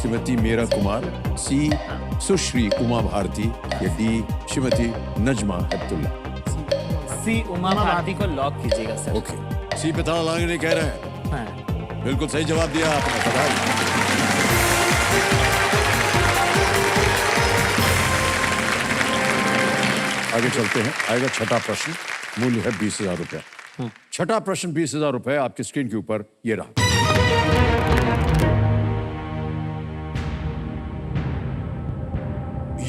श्रीमती मीरा कुमार, सी सुश्री उमा भारती, या डी श्रीमती नजमा हेपतुल्ला। सी उमा भारती को लॉक कीजिएगा सर। ओके, सी पे ताला लगाने कह रहे हैं। हाँ। बिल्कुल सही जवाब दिया आपने, बधाई। आगे चलते हैं। आएगा छठा प्रश्न, मूल्य है 20,000 रुपया। छठा प्रश्न 20,000 रुपए आपकी स्क्रीन के ऊपर ये रहा।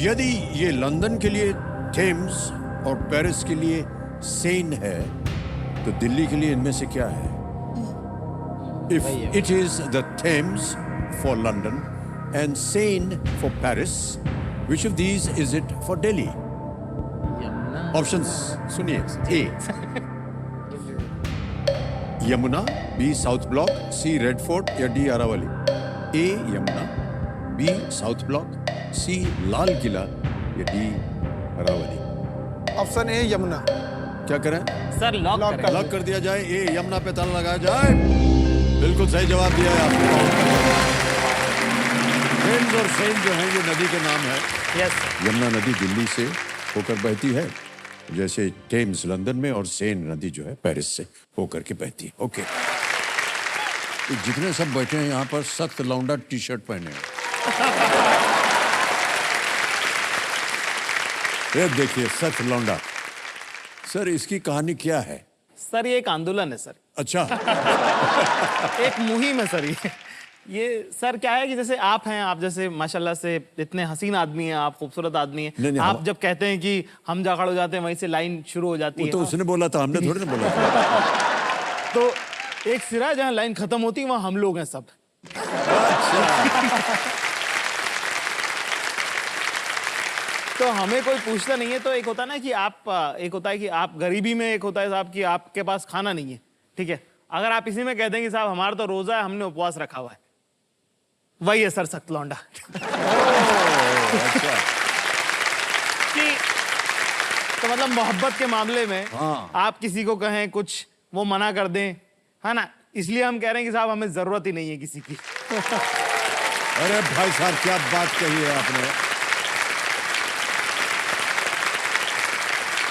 यदि ये लंदन के लिए थेम्स और पेरिस के लिए सेन है, तो दिल्ली के लिए इनमें से क्या है? If it is the Thames for London and Seine for Paris, which of these is it for Delhi? Options सुनिए। A Yamuna, B South Block, C Red Fort, या D Aravalli. A Yamuna, B South Block, C Lal Qila, या D Aravalli. Option A Yamuna. क्या करें? Sir lock करें। Lock कर दिया जाए। ए यमुना पे ताला लगाया जाए। बिल्कुल सही जवाब दिया है आपने। थेम्स और सेन जो है ये नदी के नाम है। यस। यमुना नदी दिल्ली से होकर बहती है, जैसे थेम्स लंदन में, और सेन नदी जो है पेरिस से होकर के बहती है। ओके, तो जितने सब बैठे हैं यहाँ पर सख्त लौंडा टी शर्ट पहने हैं। ये देखिए सख्त लौंडा। सर इसकी कहानी क्या है? सर ये एक आंदोलन है सर। अच्छा। एक मुहिम है सर ये सर क्या है कि जैसे आप हैं, आप जैसे माशाल्लाह से इतने हसीन आदमी हैं, आप खूबसूरत आदमी हैं। नहीं, आप जब कहते हैं कि हम जा खड़े हो जाते हैं, वहीं से लाइन शुरू हो जाती वो है। तो उसने बोला था, हमने थोड़ी ना बोला था। तो एक सिरा जहाँ लाइन खत्म होती है वहां हम लोग हैं सब। तो हमें कोई पूछता नहीं है। तो एक होता है ना कि आप, एक होता है कि आप गरीबी में, एक होता है साहब कि आपके पास खाना नहीं है, ठीक है। अगर आप इसी में कहते हैं कि साहब हमारा तो रोजा है, हमने उपवास रखा हुआ है, वही है सर सख्त लौंडा। अच्छा। कि तो मतलब मोहब्बत के मामले में हाँ। आप किसी को कहें कुछ, वो मना कर दें, है ना, इसलिए हम कह रहे हैं कि साहब हमें जरूरत ही नहीं है किसी की। अरे भाई साहब क्या बात कही है आपने।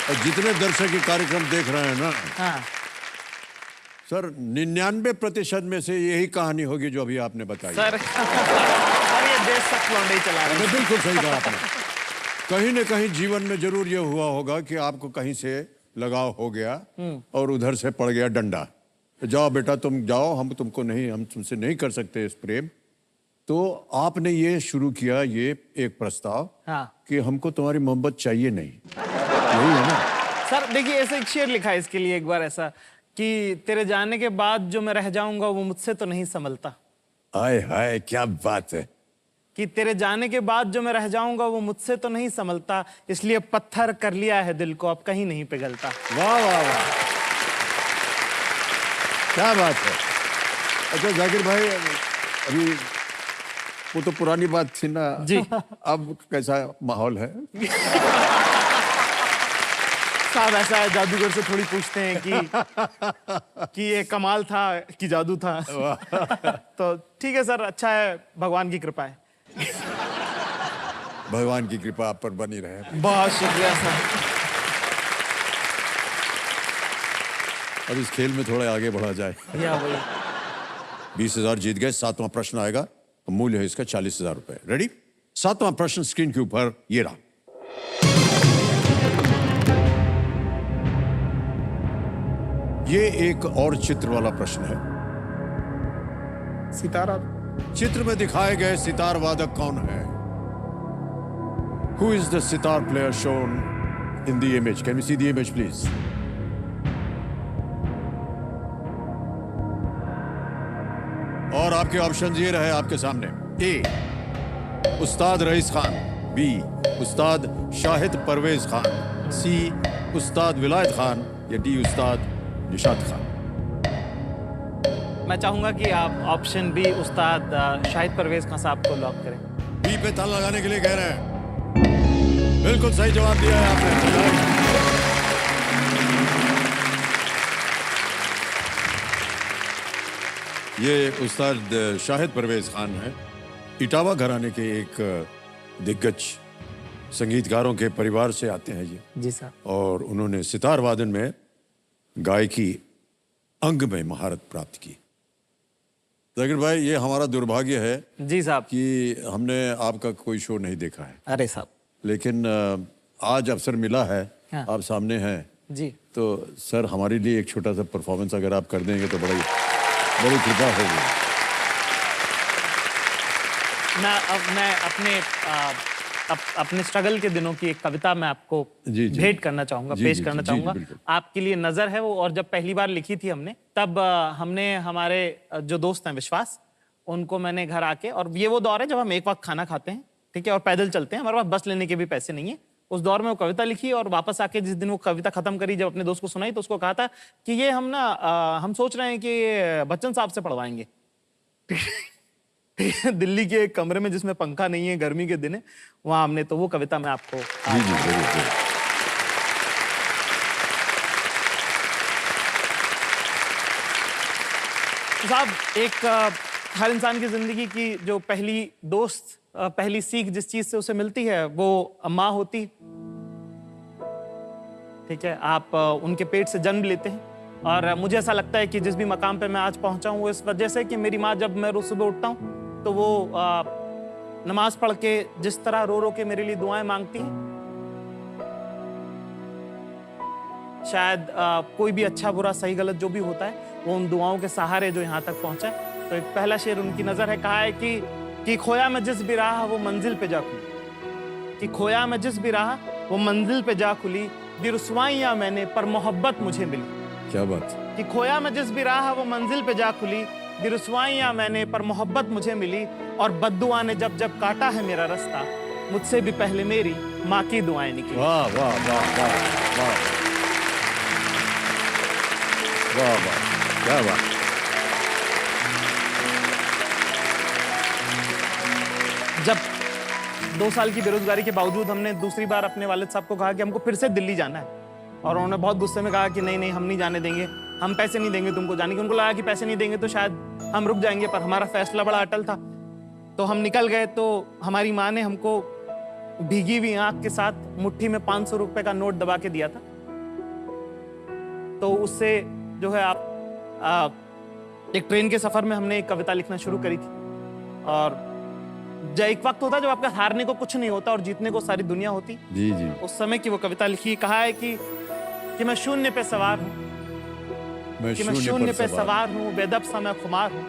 और जितने दर्शक ये कार्यक्रम देख रहे हैं ना, हाँ। सर 99% में से यही कहानी होगी जो अभी आपने बताई। सर सर ये देश तक लौंडे चला रहे हैं। बिल्कुल सही कहा आपने। कहीं न कहीं जीवन में जरूर ये हुआ होगा कि आपको कहीं से लगाव हो गया और उधर से पड़ गया डंडा, जाओ बेटा तुम जाओ, हम तुमसे नहीं कर सकते इस प्रेम। तो आपने ये शुरू किया, ये एक प्रस्ताव कि हमको तुम्हारी मोहब्बत चाहिए नहीं, यही है ना? सर देखिए ऐसे एक शेर लिखा है इसके लिए एक बार ऐसा कि तेरे जाने के बाद जो मैं रह जाऊंगा वो मुझसे तो नहीं संभलता। हाय हाय क्या बात है। कि तेरे जाने के बाद जो मैं रह जाऊंगा वो मुझसे तो नहीं संभलता, इसलिए पत्थर कर लिया है दिल को, अब कहीं नहीं पिघलता। वाह वाह वाह, क्या बात है। अच्छा जाकिर भाई, अभी वो तो पुरानी बात थी ना जी। अब कैसा माहौल है? साहब ऐसा है, जादूगर से थोड़ी पूछते हैं कि ये कमाल था कि जादू था। तो ठीक है सर, अच्छा है, भगवान की कृपा है। भगवान की कृपा आप पर बनी रहे। बहुत शुक्रिया सर। अब इस खेल में थोड़ा आगे बढ़ा जाए। या वही 20,000 जीत गए। 7वां प्रश्न आएगा, मूल्य है इसका 40,000 रुपए। रेडी? 7वां प्रश्न स्क्रीन के ऊपर ये रहा। ये एक और चित्र वाला प्रश्न है। सितारा। चित्र में दिखाए गए सितार वादक कौन है? Who is the sitar player shown in the image? Can we see the image, please? और आपके ऑप्शन ये रहे आपके सामने। ए उस्ताद रईस खान, बी उस्ताद शाहिद परवेज खान, सी उस्ताद विलायत खान या डी उस्ताद निशात खान। मैं चाहूंगा कि आप ऑप्शन बी उस्ताद शाहिद परवेज खान साहब को लॉक करें। बी पे ताला लगाने के लिए कह रहे हैं। बिल्कुल सही जवाब दिया है आपने। ये उस्ताद शाहिद परवेज खान है। इटावा घराने के एक दिग्गज संगीतकारों के परिवार से आते हैं ये जी साहब। और उन्होंने सितार वादन में गायकी अंग में महारत प्राप्त की। जाकिर भाई, ये हमारा दुर्भाग्य है जी साहब कि हमने आपका कोई शो नहीं देखा है, अरे साहब लेकिन आज अवसर मिला है। हाँ। आप सामने हैं जी। तो सर हमारे लिए एक छोटा सा परफॉर्मेंस अगर आप कर देंगे तो बड़ी कृपा होगी। मैं अपने स्ट्रगल के दिनों की एक कविता मैं आपको भेंट करना चाहूंगा, पेश करना चाहूंगा। आपके लिए नजर है वो, और जब पहली बार लिखी थी हमने तब हमने हमारे जो दोस्त हैं विश्वास, उनको मैंने घर आके, और ये वो दौर है जब हम एक वक्त खाना खाते हैं, ठीक है, और पैदल चलते हैं, हमारे पास बस लेने के भी पैसे नहीं है। उस दौर में वो कविता लिखी और वापस आके जिस दिन वो कविता खत्म करी, जब अपने दोस्त को सुनाई तो उसको कहा था कि ये हम सोच रहे हैं कि बच्चन साहब से पढ़वाएंगे। दिल्ली के एक कमरे में जिसमें पंखा नहीं है, गर्मी के दिन है, वहां हमने, तो वो कविता मैं आपको साहब, एक हर इंसान की जिंदगी की जो पहली दोस्त, पहली सीख जिस चीज से उसे मिलती है वो माँ होती, ठीक है। आप उनके पेट से जन्म लेते हैं, और मुझे ऐसा लगता है कि जिस भी मकाम पे मैं आज पहुंचा हूं वो इस वजह से कि मेरी माँ, जब मैं रोज सुबह उठता हूं तो वो नमाज पढ़ के जिस तरह रो रो के मेरे लिए दुआएं मांगती हैं, शायद कोई भी अच्छा बुरा सही गलत जो भी होता है वो उन दुआओं के सहारे जो यहाँ तक पहुंचा है। तो एक पहला शेर उनकी नजर है, कहा है कि खोया मैं जिस भी राह वो मंजिल पे जा खुली, कि खोया मैं जिस भी राह वो मंजिल पे जा खुली, दी रुसवाइयां मैंने पर मोहब्बत मुझे मिली। क्या बात। कि खोया मैं जिस भी राह वो मंजिल पे जा खुली, दी रुसवाइयां मैंने पर मोहब्बत मुझे मिली, और बद्दुआ ने जब जब काटा है मेरा रास्ता, मुझसे भी पहले मेरी माँ की दुआएं निकली। वाह वाह वाह वाह वाह वाह वाह, क्या बात। जब 2 साल की बेरोजगारी के बावजूद हमने दूसरी बार अपने वालिद साहब को कहा कि हमको फिर से दिल्ली जाना है, और उन्होंने बहुत गुस्से में कहा कि नहीं नहीं, हम नहीं जाने देंगे, हम पैसे नहीं देंगे तुमको जाने के। उनको लगा कि पैसे नहीं देंगे तो शायद हम रुक जाएंगे, पर हमारा फैसला बड़ा अटल था। तो हम निकल गए, तो हमारी माँ ने हमको भीगी हुई आंख के साथ मुट्ठी में 500 रुपए का नोट दबा के दिया था। तो उससे जो है आप एक ट्रेन के सफर में हमने एक कविता लिखना शुरू करी थी, और जब एक वक्त होता है जब आपका हारने को कुछ नहीं होता और जीतने को सारी दुनिया होती। जी जी। उस समय की वो कविता लिखी, कहा है कि मैं शून्य पे सवार हूँ, कि मैं शून्य पे सवार हूँ, बेदब सा मैं खुमार हूँ,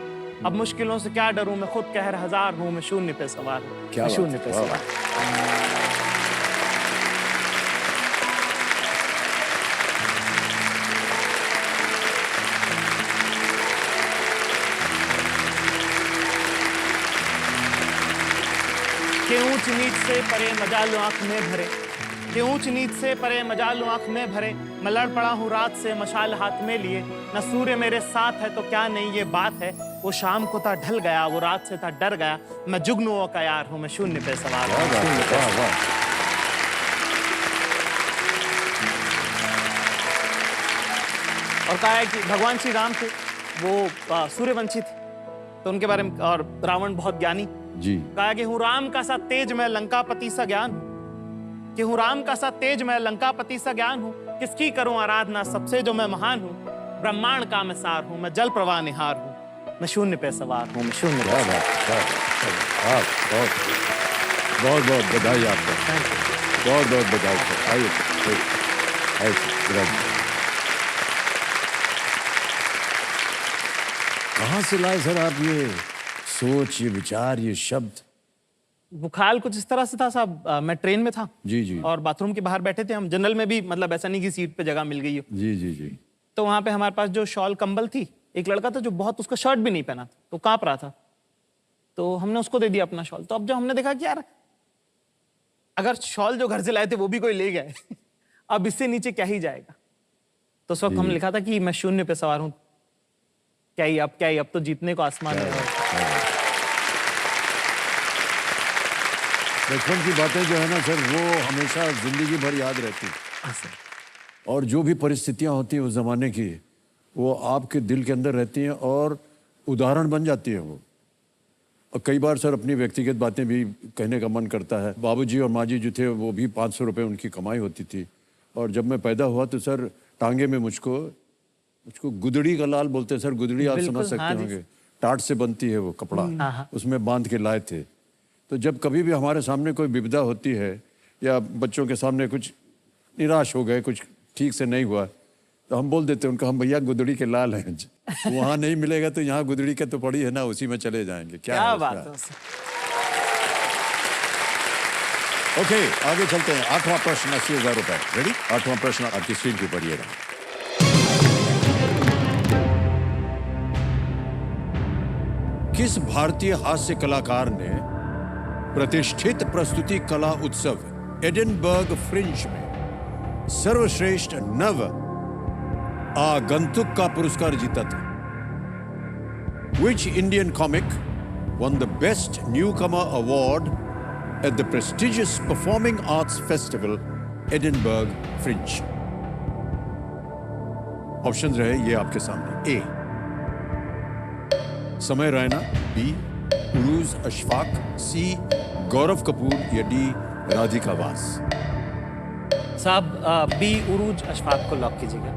अब मुश्किलों से क्या डरूं, मैं खुद कहर हजार हूँ, मैं शून्य पे सवार हूँ, क्या मैं बात शून्य है, पे वाह। सवार। के ऊंच नीच से परे मजालो आंख में भरे, के ऊंच नीच से परे मजालो आंख में भरे, मैं लड़ पड़ा हूँ रात से मशाल हाथ में लिए, न सूर्य मेरे साथ है तो क्या नहीं ये बात है, वो शाम को था ढल गया, वो रात से था डर गया, मैं जुगनुओं का यार हूँ, मैं शून्य पे सवार हूँ, मैं शून्य पे सवार हूँ। और कहा है कि भगवान श्री राम थे, वो सूर्यवंशी थे, तो उनके बारे में, और रावण बहुत ज्ञानी जी। कहा कि हूं राम का सा तेज मैं लंकापति सा ज्ञान हूं, कि हूं राम का सा तेज मैं लंकापति सा ज्ञान हूं, किसकी करूं आराधना सबसे जो मैं महान हूं, ब्रह्मांड का मैं सार हूं, मैं जल प्रवाह निहार हूं, मैं शून्य पे सवार हूं, मैं शून्य पे सवार हूं। बहुत बहुत बधाई आपको, बहुत बहुत बधाई। आइए कहाँ से लाए सर आप ये सोच, ये विचार, ये शब्द? वो ख्याल कुछ इस तरह से था साहब, मैं ट्रेन में था जी जी। और बाथरूम के बाहर बैठे थे हम, जनरल में भी मतलब ऐसा नहीं कि सीट पे जगह मिल गई हो, जी जी जी। तो वहां पे हमारे पास जो शॉल कंबल थी, एक लड़का था जो बहुत, उसका शर्ट भी नहीं पहना था, तो कांप रहा था, तो हमने उसको दे दिया अपना शॉल। तो अब जब हमने देखा कि यार अगर शॉल जो घर से लाए थे वो भी कोई ले गए अब इससे नीचे क्या ही जाएगा, तो उस वक्त हमने लिखा था कि मैं शून्य पे सवार हूं, क्या ही अब तो जीतने को आसमान है। बचपन की बातें जो है ना सर, वो हमेशा जिंदगी भर याद रहती हैं, और जो भी परिस्थितियां होती हैं उस जमाने की, वो आपके दिल के अंदर रहती हैं और उदाहरण बन जाती है वो। और कई बार सर अपनी व्यक्तिगत बातें भी कहने का मन करता है। बाबूजी और माँ जी जो थे वो भी 500 रुपये उनकी कमाई होती थी, और जब मैं पैदा हुआ तो सर टांगे में मुझको गुदड़ी का लाल बोलते हैं सर, गुदड़ी आप समझ सकते होंगे, टाट से बनती है वो कपड़ा, उसमें बांध के लाए थे। तो जब कभी भी हमारे सामने कोई विपदा होती है या बच्चों के सामने कुछ निराश हो गए, कुछ ठीक से नहीं हुआ, तो हम बोल देते हैं उनको, हम भैया गुदड़ी के लाल हैं, वहाँ नहीं मिलेगा तो यहाँ गुदड़ी के तो पड़ी है ना, उसी में चले जाएंगे। क्या बात है। ओके, आगे चलते हैं। 8वां प्रश्न 80,000 रुपए। रेडी? 8वां प्रश्न आपकी स्क्रीन के ऊपर ये रहा। किस भारतीय हास्य कलाकार ने प्रतिष्ठित प्रस्तुति कला उत्सव एडिनबर्ग फ्रिंज में सर्वश्रेष्ठ नव आगंतुक का पुरस्कार जीता था? Which Indian comic won the Best Newcomer Award at the prestigious Performing Arts Festival, Edinburgh Fringe? Options रहे ये आपके सामने। ए समय रैना, बी उरूज अशफाक, सी गौरव कपूर या डी राधिका वास। साहब बी उरूज अशफाक को लॉक कीजिएगा।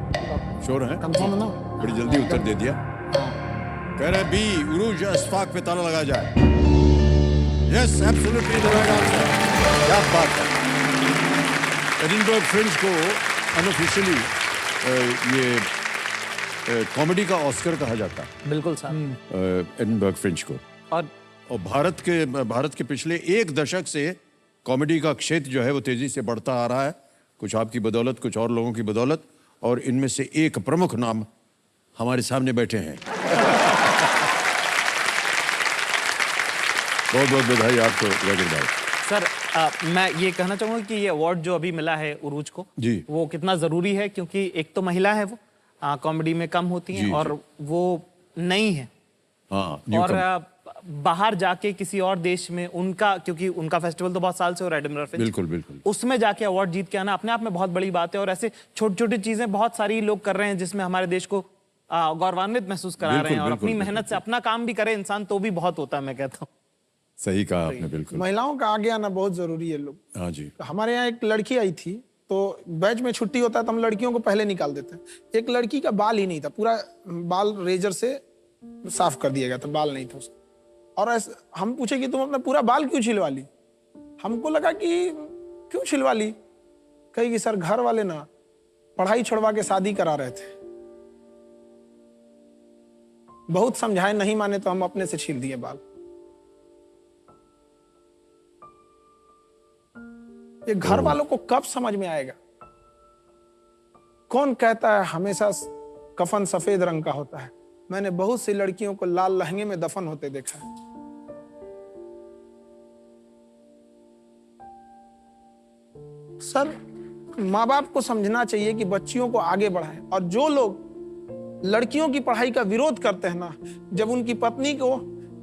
श्योर है? कंफर्म ना? बड़ी जल्दी उत्तर दे दिया। कह रहे बी उरूज अशफाक पे ताला लगा जाए। Yes, absolutely the right answer. क्या बात है। एडिनबर्ग फ्रिंज को अनऑफिशियली ये कॉमेडी का ऑस्कर कहा जाता है। बिल्कुल साहब। एडिनबर्ग फ्रिंज को। और भारत के पिछले एक दशक से कॉमेडी का क्षेत्र जो है वो तेजी से बढ़ता आ रहा है, कुछ आपकी बदौलत, कुछ और लोगों की बदौलत, और इनमें से एक प्रमुख नाम हमारे सामने बैठे हैं। बहुत बहुत बधाई आपको वजीर भाई। सर मैं ये कहना चाहूँगा कि ये अवार्ड जो अभी मिला है उरूज को जी, वो कितना ज़रूरी है, क्योंकि एक तो महिला है, वो कॉमेडी में कम होती हैं, और वो नई है, और बाहर जाके किसी और देश में उनका, क्योंकि उनका फेस्टिवल तो बहुत साल से हो रहा है एडिनबर्ग फ्रिंज, बिल्कुल बिल्कुल, उसमें जाके अवार्ड जीत के आना अपने आप में बहुत बड़ी बात है। और ऐसे छोटी छोटी चीजें बहुत सारी लोग कर रहे हैं जिसमें हमारे देश को गौरवान्वित महसूस करा रहे हैं, और अपनी मेहनत से अपना काम भी करे इंसान तो भी बहुत होता है, मैं कहता हूँ। सही कहा आपने, बिल्कुल। महिलाओं का आगे आना बहुत जरूरी है लोग। हाँ जी। हमारे यहाँ एक लड़की आई थी, तो बैच में छुट्टी होता है तो हम लड़कियों को पहले निकाल देते हैं। एक लड़की का बाल ही नहीं था, पूरा बाल रेजर से साफ कर दिया गया था, बाल नहीं था उसका। और ऐसे हम पूछे कि तुम अपना पूरा बाल क्यों छिलवा ली? हमको लगा कि क्यों छिलवा ली? कही कि सर घर वाले ना पढ़ाई छुड़वा के शादी करा रहे थे, बहुत समझाए नहीं माने तो हम अपने से छील दिए बाल। ये घर वालों को कब समझ में आएगा? कौन कहता है हमेशा कफन सफेद रंग का होता है? मैंने बहुत सी लड़कियों को लाल लहंगे में दफन होते देखा है। सर, माँ बाप को समझना चाहिए कि बच्चियों को आगे बढ़ाएं। और जो लोग लड़कियों की पढ़ाई का विरोध करते हैं ना, जब उनकी पत्नी को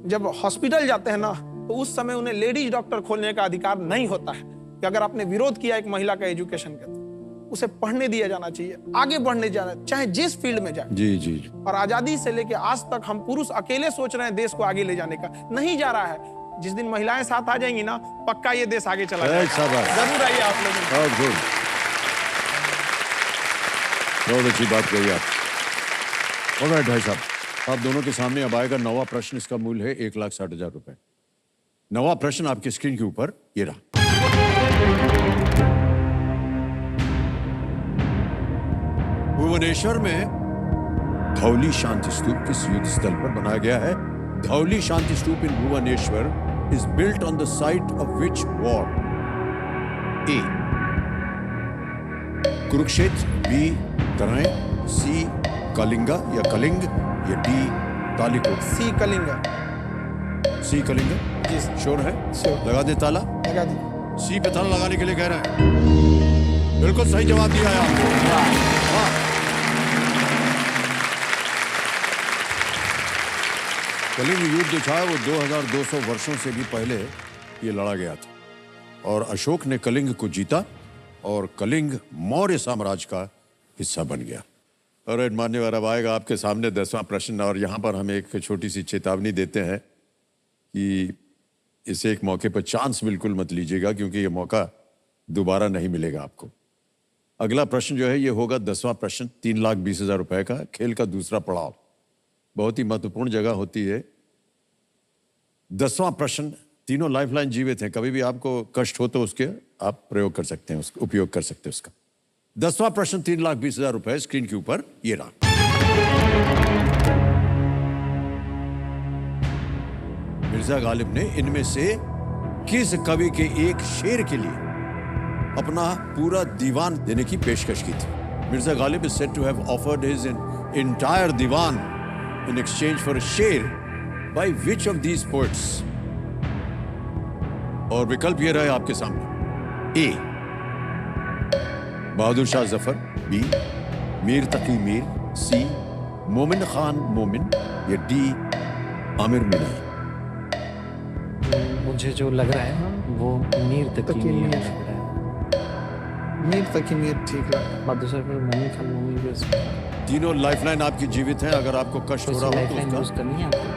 जब हॉस्पिटल जाते हैं ना, तो उस समय उन्हें लेडीज डॉक्टर खोलने का अधिकार नहीं होता है कि अगर आपने विरोध किया एक महिला का एजुकेशन का, तो उसे पढ़ने दिया जाना चाहिए, आगे बढ़ने जाना, चाहे जिस फील्ड में जाए। जी जी जी। और आजादी से लेके आज तक हम पुरुष अकेले सोच रहे हैं देश को आगे ले जाने का, नहीं जा रहा है। जिस दिन महिलाएं साथ आ जाएंगी ना, पक्का ये देश आगे चला जाएगा। जरूर आइए आप लोग। बहुत अच्छी बात कही आप। ऑलराइट भाई साहब, आप दोनों के सामने अब आएगा नवा प्रश्न। इसका मूल्य है 1,60,000 रुपए। नवा प्रश्न आपकी स्क्रीन के ऊपर ये रहा। भुवनेश्वर में धौली शांति स्तूप किस युद्ध स्थल पर बनाया गया है? धौली शांति स्तूप इन Bhubaneswar is built on the site of which war? A. Kurukshetra, B. Tarain, C. Kalinga या कलिंग, या D. तालिकोट। सी कलिंगा। सी कलिंगा? जी श्योर है? लगा दे ताला? लगा दी। सी पे ताला लगाने के लिए कह रहे हैं। बिल्कुल सही जवाब दिया है आपने। कलिंग युद्ध जो था वो 2200 वर्षों से भी पहले ये लड़ा गया था और अशोक ने कलिंग को जीता और कलिंग मौर्य साम्राज्य का हिस्सा बन गया। और मान्यवर, अब आएगा आपके सामने 10वां प्रश्न। और यहाँ पर हम एक छोटी सी चेतावनी देते हैं कि इस एक मौके पर चांस बिल्कुल मत लीजिएगा, क्योंकि ये मौका दोबारा नहीं मिलेगा आपको। अगला प्रश्न जो है ये होगा 10वां प्रश्न, 3,20,000 रुपए का, खेल का दूसरा पड़ाव। बहुत ही महत्वपूर्ण जगह होती है। 10वां प्रश्न, तीनों लाइफलाइन जीवित हैं, कभी भी आपको कष्ट हो तो उसके आप प्रयोग कर सकते हैं, उसका उपयोग कर सकते हैं उसका। 10वां प्रश्न, 3,20,000 रुपए, स्क्रीन के ऊपर ये रहा। मिर्जा गालिब ने इनमें से किस कवि के एक शेर के लिए अपना पूरा दीवान देने की पेशकश की थी? Mirza Ghalib is said to have offered his entire Diwan in exchange for a शेर by which of these poets? और विकल्प ये रहे आपके सामने। A. Bahadur Shah Zafar, B. Mir Taqi Mir, C. मोमिन खान मोमिन, या D. आमिर मीर। मुझे जो लग रहा है ना वो मीर तकी मीर लग रहा है। मीर तकी मीर ठीक लगा। बहादुर शाह जफर, मोमिन खान मोमिन के तीनों लाइफलाइन आपकी जीवित हैं। अगर आपको कष्ट हो रहा हो तो उसका करनी है आपको,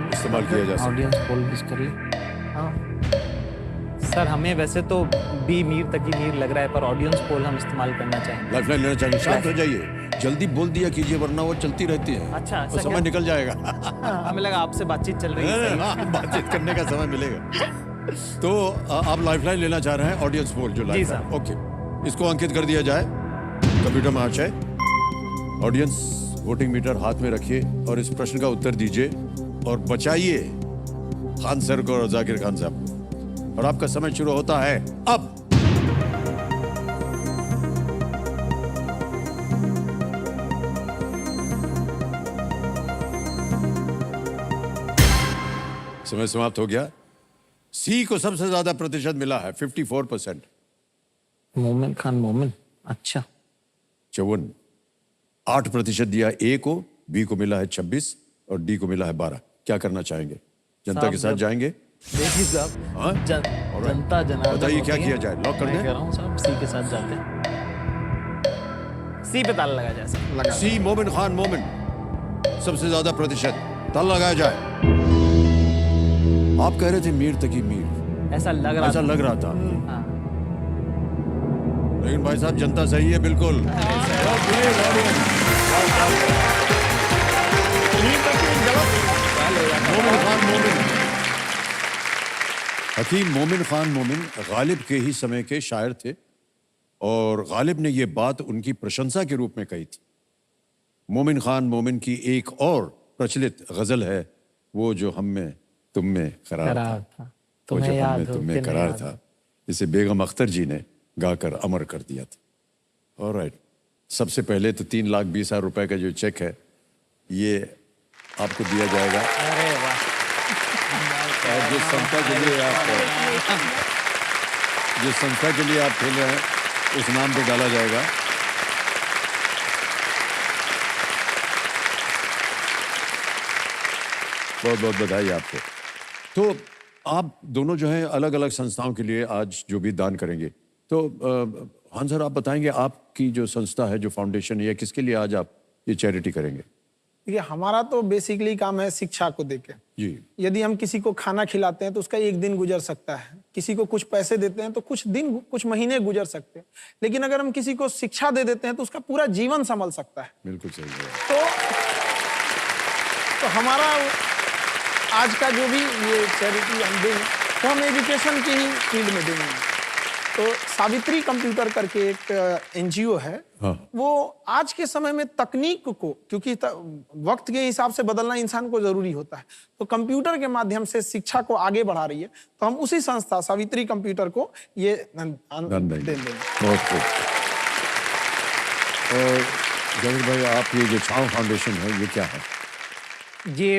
इस्तेमाल किया जा सकता है। ऑडियंस पोल भी कर ले। हाँ सर, हमें वैसे तो बी मीर तकी मीर लग रहा है, पर ऑडियंस पोल हम इस्तेमाल करना चाहेंगे। लाइफलाइन लेना चाहिए। शांत हो जाइए, जल्दी बोल दिया कीजिए वरना वो चलती रहती है। अच्छा, वो समय निकल जाएगा। हमें लगा आपसे बातचीत चल रही है। बातचीत करने का समय मिलेगा। तो आप लाइफलाइन लेना चाह रहे हैं, ऑडियंस पोल जो लाइफलाइन। ओके, इसको अंकित कर दिया जाए कंप्यूटर महाशय। ऑडियंस वोटिंग मीटर हाथ में रखिए और इस प्रश्न का उत्तर दीजिए और बचाइए खान सर को और जाकिर खान साहब को। और आपका समय शुरू होता है अब। समय समाप्त हो गया। सी को सबसे ज्यादा प्रतिशत मिला है, 54%। मोमिन खान मोमिन, अच्छा। 54। 8% दिया ए को, बी को मिला है 26 और डी को मिला है 12। क्या करना चाहेंगे? जनता के साथ जाएंगे? देखिए साहब, हाँ? जनता जनार्दन, बताइए क्या किया जाए? लॉक कर मैं दें? कह रहा हूँ साहब, सी के साथ जाते हैं। सी पे ताला लगा जाए सर। सी मोमिन खान मोमिन, सबसे ज्यादा प्रतिशत, ताला लगाया जाए। आप कह रहे थे मीर तकी मीर, ऐसा लग रहा था। ऐसा लग रहा था। हाँ। लेकिन भाई साहब जनता सही है बिल्कुल। मोमिन खान मोमिन, हकीम मोमिन खान मोमिन गालिब के ही समय के शायर थे और गालिब ने ये बात उनकी प्रशंसा के रूप में कही थी। मोमिन खान मोमिन की एक और प्रचलित गजल है, वो जो हम में तुम में करार था, वो जो हम में तुम में करार था, जिसे बेगम अख्तर जी ने गाकर अमर कर दिया था। ऑलराइट, सबसे पहले तो 3,20,000 रुपए का जो चेक है ये आपको दिया जाएगा। अरे वाह। और जिस संस्था के लिए आप खेल रहे हैं उस नाम पे डाला जाएगा। बहुत बहुत बधाई आपको। तो आप दोनों जो हैं अलग अलग संस्थाओं के लिए आज जो भी दान करेंगे, तो हाँ सर आप बताएंगे आपकी जो संस्था है, जो फाउंडेशन है, किसके लिए आज आप ये चैरिटी करेंगे? देखिए, हमारा तो बेसिकली काम है शिक्षा को देके। जी। यदि हम किसी को खाना खिलाते हैं तो उसका एक दिन गुजर सकता है, किसी को कुछ पैसे देते हैं तो कुछ दिन कुछ महीने गुजर सकते हैं, लेकिन अगर हम किसी को शिक्षा दे देते हैं तो उसका पूरा जीवन संभल सकता है। बिल्कुल सही है। तो हमारा आज का जो भी ये चैरिटी हम देंगे तो हम एजुकेशन की ही फील्ड में देंगे। तो सावित्री कंप्यूटर करके एक एनजीओ है, हाँ। वो आज के समय में तकनीक को, क्योंकि वक्त के हिसाब से बदलना इंसान को जरूरी होता है, तो कंप्यूटर के माध्यम से शिक्षा को आगे बढ़ा रही है। तो हम उसी संस्था सावित्री कंप्यूटर को ये दान देंगे। देंगे। बहुत खूब। और जमीर भाई, आप ये जो छाव फाउंडेशन है ये क्या है? ये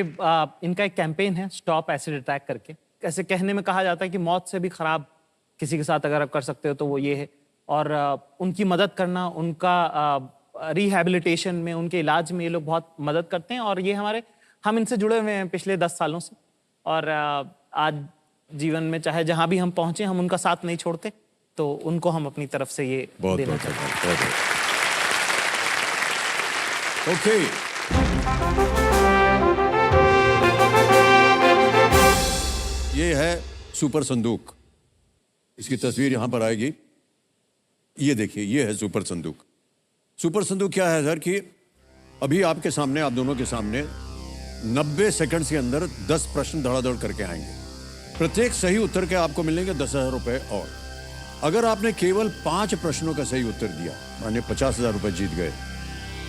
इनका एक कैंपेन है, स्टॉप एसिड अटैक करके। ऐसे कहने में कहा जाता है कि मौत से भी खराब किसी के साथ अगर आप कर सकते हो तो वो ये है। और उनकी मदद करना, उनका रिहैबिलिटेशन में, उनके इलाज में ये लोग बहुत मदद करते हैं। और ये हम इनसे जुड़े हुए हैं पिछले 10 सालों से। और आज जीवन में चाहे जहां भी हम पहुंचे, हम उनका साथ नहीं छोड़ते, तो उनको हम अपनी तरफ से ये देना चाहते हैं। ओके, ये है सुपर संदूक। इसकी तस्वीर यहां पर आएगी। ये देखिए, ये है सुपर संदूक। सुपर संदूक क्या है सर कि अभी आपके सामने, आप दोनों के सामने 90 सेकंड के अंदर 10 प्रश्न धड़ाधड़ करके आएंगे। प्रत्येक सही उत्तर के आपको मिलेंगे 10,000 रुपए। और अगर आपने केवल 5 प्रश्नों का सही उत्तर दिया, मानिए 50,000 रुपए जीत गए,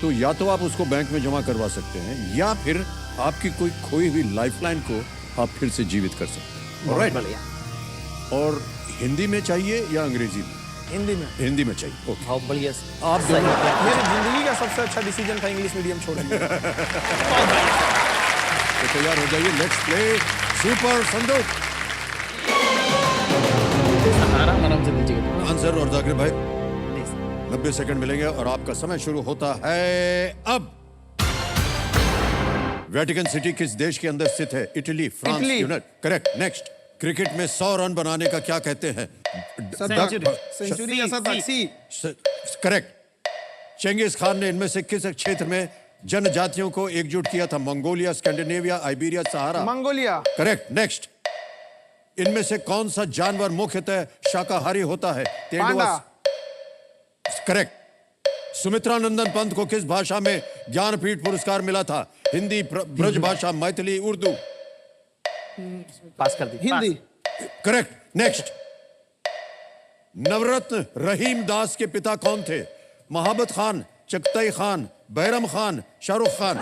तो या तो आप उसको बैंक में जमा करवा सकते हैं या फिर आपकी कोई खोई हुई लाइफलाइन को आप फिर से जीवित कर सकते हैं। ऑलराइट। और हिंदी में चाहिए या अंग्रेजी में? हिंदी में। हिंदी में चाहिए। ओके, बहुत बढ़िया। आप दोनों मेरी जिंदगी का सबसे अच्छा डिसीजन था इंग्लिश मीडियम छोड़ने का। तो तैयार हो जाइए, लेट्स प्ले सुपर संदूक। आराम से दीजिएगा आंसर। और जाकिर भाई 90 सेकंड मिलेंगे और आपका समय शुरू होता है अब। वेटिकन सिटी किस देश के अंदर स्थित है? Italy, France, United. Correct. Next, cricket में 100 रन बनाने का क्या कहते हैं? सेंचुरी या शतक। करेक्ट। चंगेज खान ने इनमें से किस क्षेत्र में जनजातियों को एकजुट किया था? मंगोलिया, स्कैंडिनेविया, आइबेरिया, सहारा। मंगोलिया। करेक्ट। नेक्स्ट, इनमें से कौन सा जानवर मुख्यतः शाकाहारी होता है? पांडा। करेक्ट। सुमित्रा नंदन पंत को किस भाषा में ज्ञानपीठ पुरस्कार मिला था? हिंदी, ब्रज भाषा, मैथिली, उर्दू। पास कर दी। हिंदी। करेक्ट। नेक्स्ट, नवरत्न रहीम दास के पिता कौन थे? महाबत खान, चगताई खान, बैरम खान, शाहरुख खान।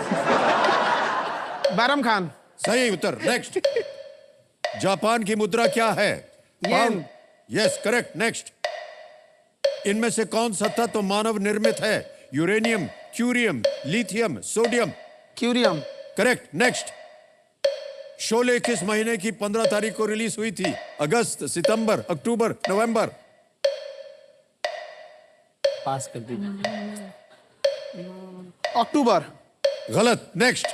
बैरम खान। सही उत्तर। नेक्स्ट, जापान की मुद्रा क्या है? येन। Yes, correct. नेक्स्ट, इनमें से कौन सा तत्व मानव निर्मित है? Uranium, curium, lithium, sodium. Curium. Correct. Next, Sholay किस महीने की 15 तारीख को रिलीज हुई थी? अगस्त, सितंबर, अक्टूबर, नवंबर। पास कर दीजिए। अक्टूबर। गलत। नेक्स्ट,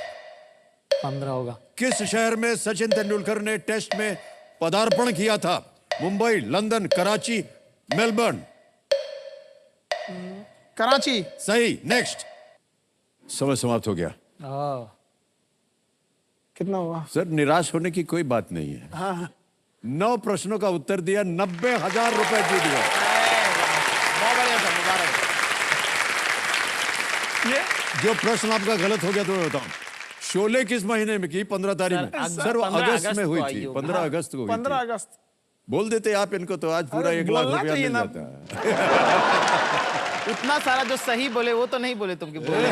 15 होगा। किस शहर में सचिन तेंदुलकर ने टेस्ट में पदार्पण किया था? Mumbai, London, Karachi, Melbourne. कराची। सही। नेक्स्ट, समय समाप्त हो गया। कितना हुआ सर? निराश होने की कोई बात नहीं है। हाँ। 9 प्रश्नों का उत्तर दिया, 90,000 रुपए जीत गए। बहुत बढ़िया। ये जो प्रश्न आपका गलत हो गया तो मैं बताऊं। शोले किस महीने में की? 15 तारीख में। सर वो 15 अगस्त में अगस्त हुई को थी। आई होगी। 15 अगस्त को हुई 15 थी। अगस्त। बोल देते आप इनको तो आज पूरा अरे 1 लाख बोलना रुपया चाहिए मिल ना। जाता है। इतना सारा जो सही बोले वो तो नहीं बोले तुम कि बोले।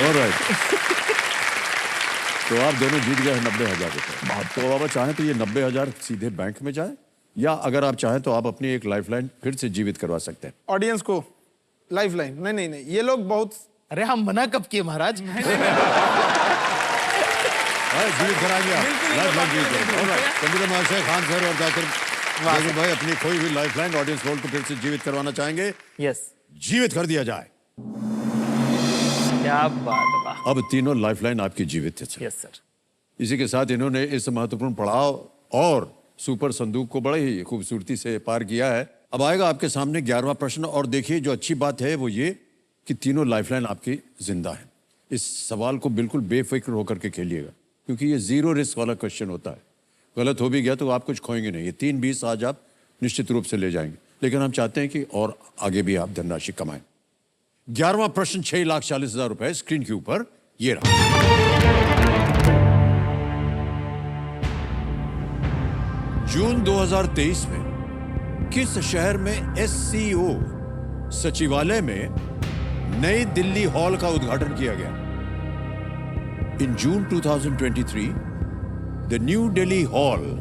ऑलराइट। तो आप दोनों जीत गए 90,000 रुपए। तो अब चाहें तो ये 90,000 सीधे बैंक में जाए, या अगर आप चाहें तो आप अपनी एक लाइफलाइन फिर से जीवित करवा सकते हैं। ऑडियंस को लाइफ लाइन नहीं, ये लोग बहुत अरे हम मना कब किए महाराज? जीवित कराएंगे आप, लाइफलाइन जीवित करेंगे। ऑलराइट, कंप्यूटर महाशय, खान सर और जाकिर भाई अपनी खोई हुई लाइफलाइन ऑडियंस वोल्ट को फिर से जीवित करवाना चाहेंगे। यस, जीवित कर दिया जाए। क्या बात है, वाह। अब तीनों लाइफलाइन आपकी जीवित है सर। Yes sir. इसी के साथ इन्होंने इस महत्वपूर्ण पड़ाव और सुपर संदूक को बड़े ही खूबसूरती से पार किया है। अब आएगा आपके सामने 11वां प्रश्न, और देखिए जो अच्छी बात है वो ये कि तीनों लाइफलाइन आपकी जिंदा है। इस सवाल को बिल्कुल बेफिक्र होकर के खेलिएगा, क्योंकि ये 0 रिस्क वाला क्वेश्चन होता है। गलत हो भी गया तो आप कुछ खोएंगे नहीं। ये 3-20 आज आप निश्चित रूप से ले जाएंगे, लेकिन हम चाहते हैं कि और आगे भी आप धनराशि कमाएं। 11वां प्रश्न 6,40,000 रुपए स्क्रीन के ऊपर ये रहा। जून 2023 में किस शहर में SCO सचिवालय में नई दिल्ली हॉल का उद्घाटन किया गया? इन जून 2023 the new Delhi hall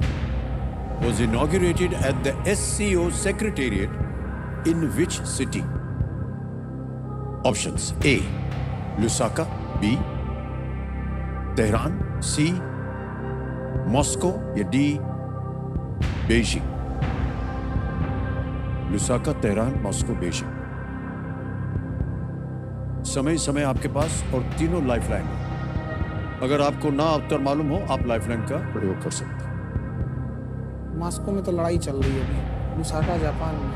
was inaugurated at the SCO secretariat in which city? Options: A. Lusaka, B. Tehran, C. Moscow या D. Beijing. Lusaka, Tehran, Moscow, Beijing. समय आपके पास और तीनों लाइफलाइन है। अगर आपको ना उत्तर मालूम हो आप लाइफलाइन का प्रयोग कर सकते हैं। मॉस्को में तो लड़ाई चल रही है अभी, लुसाका जापान में,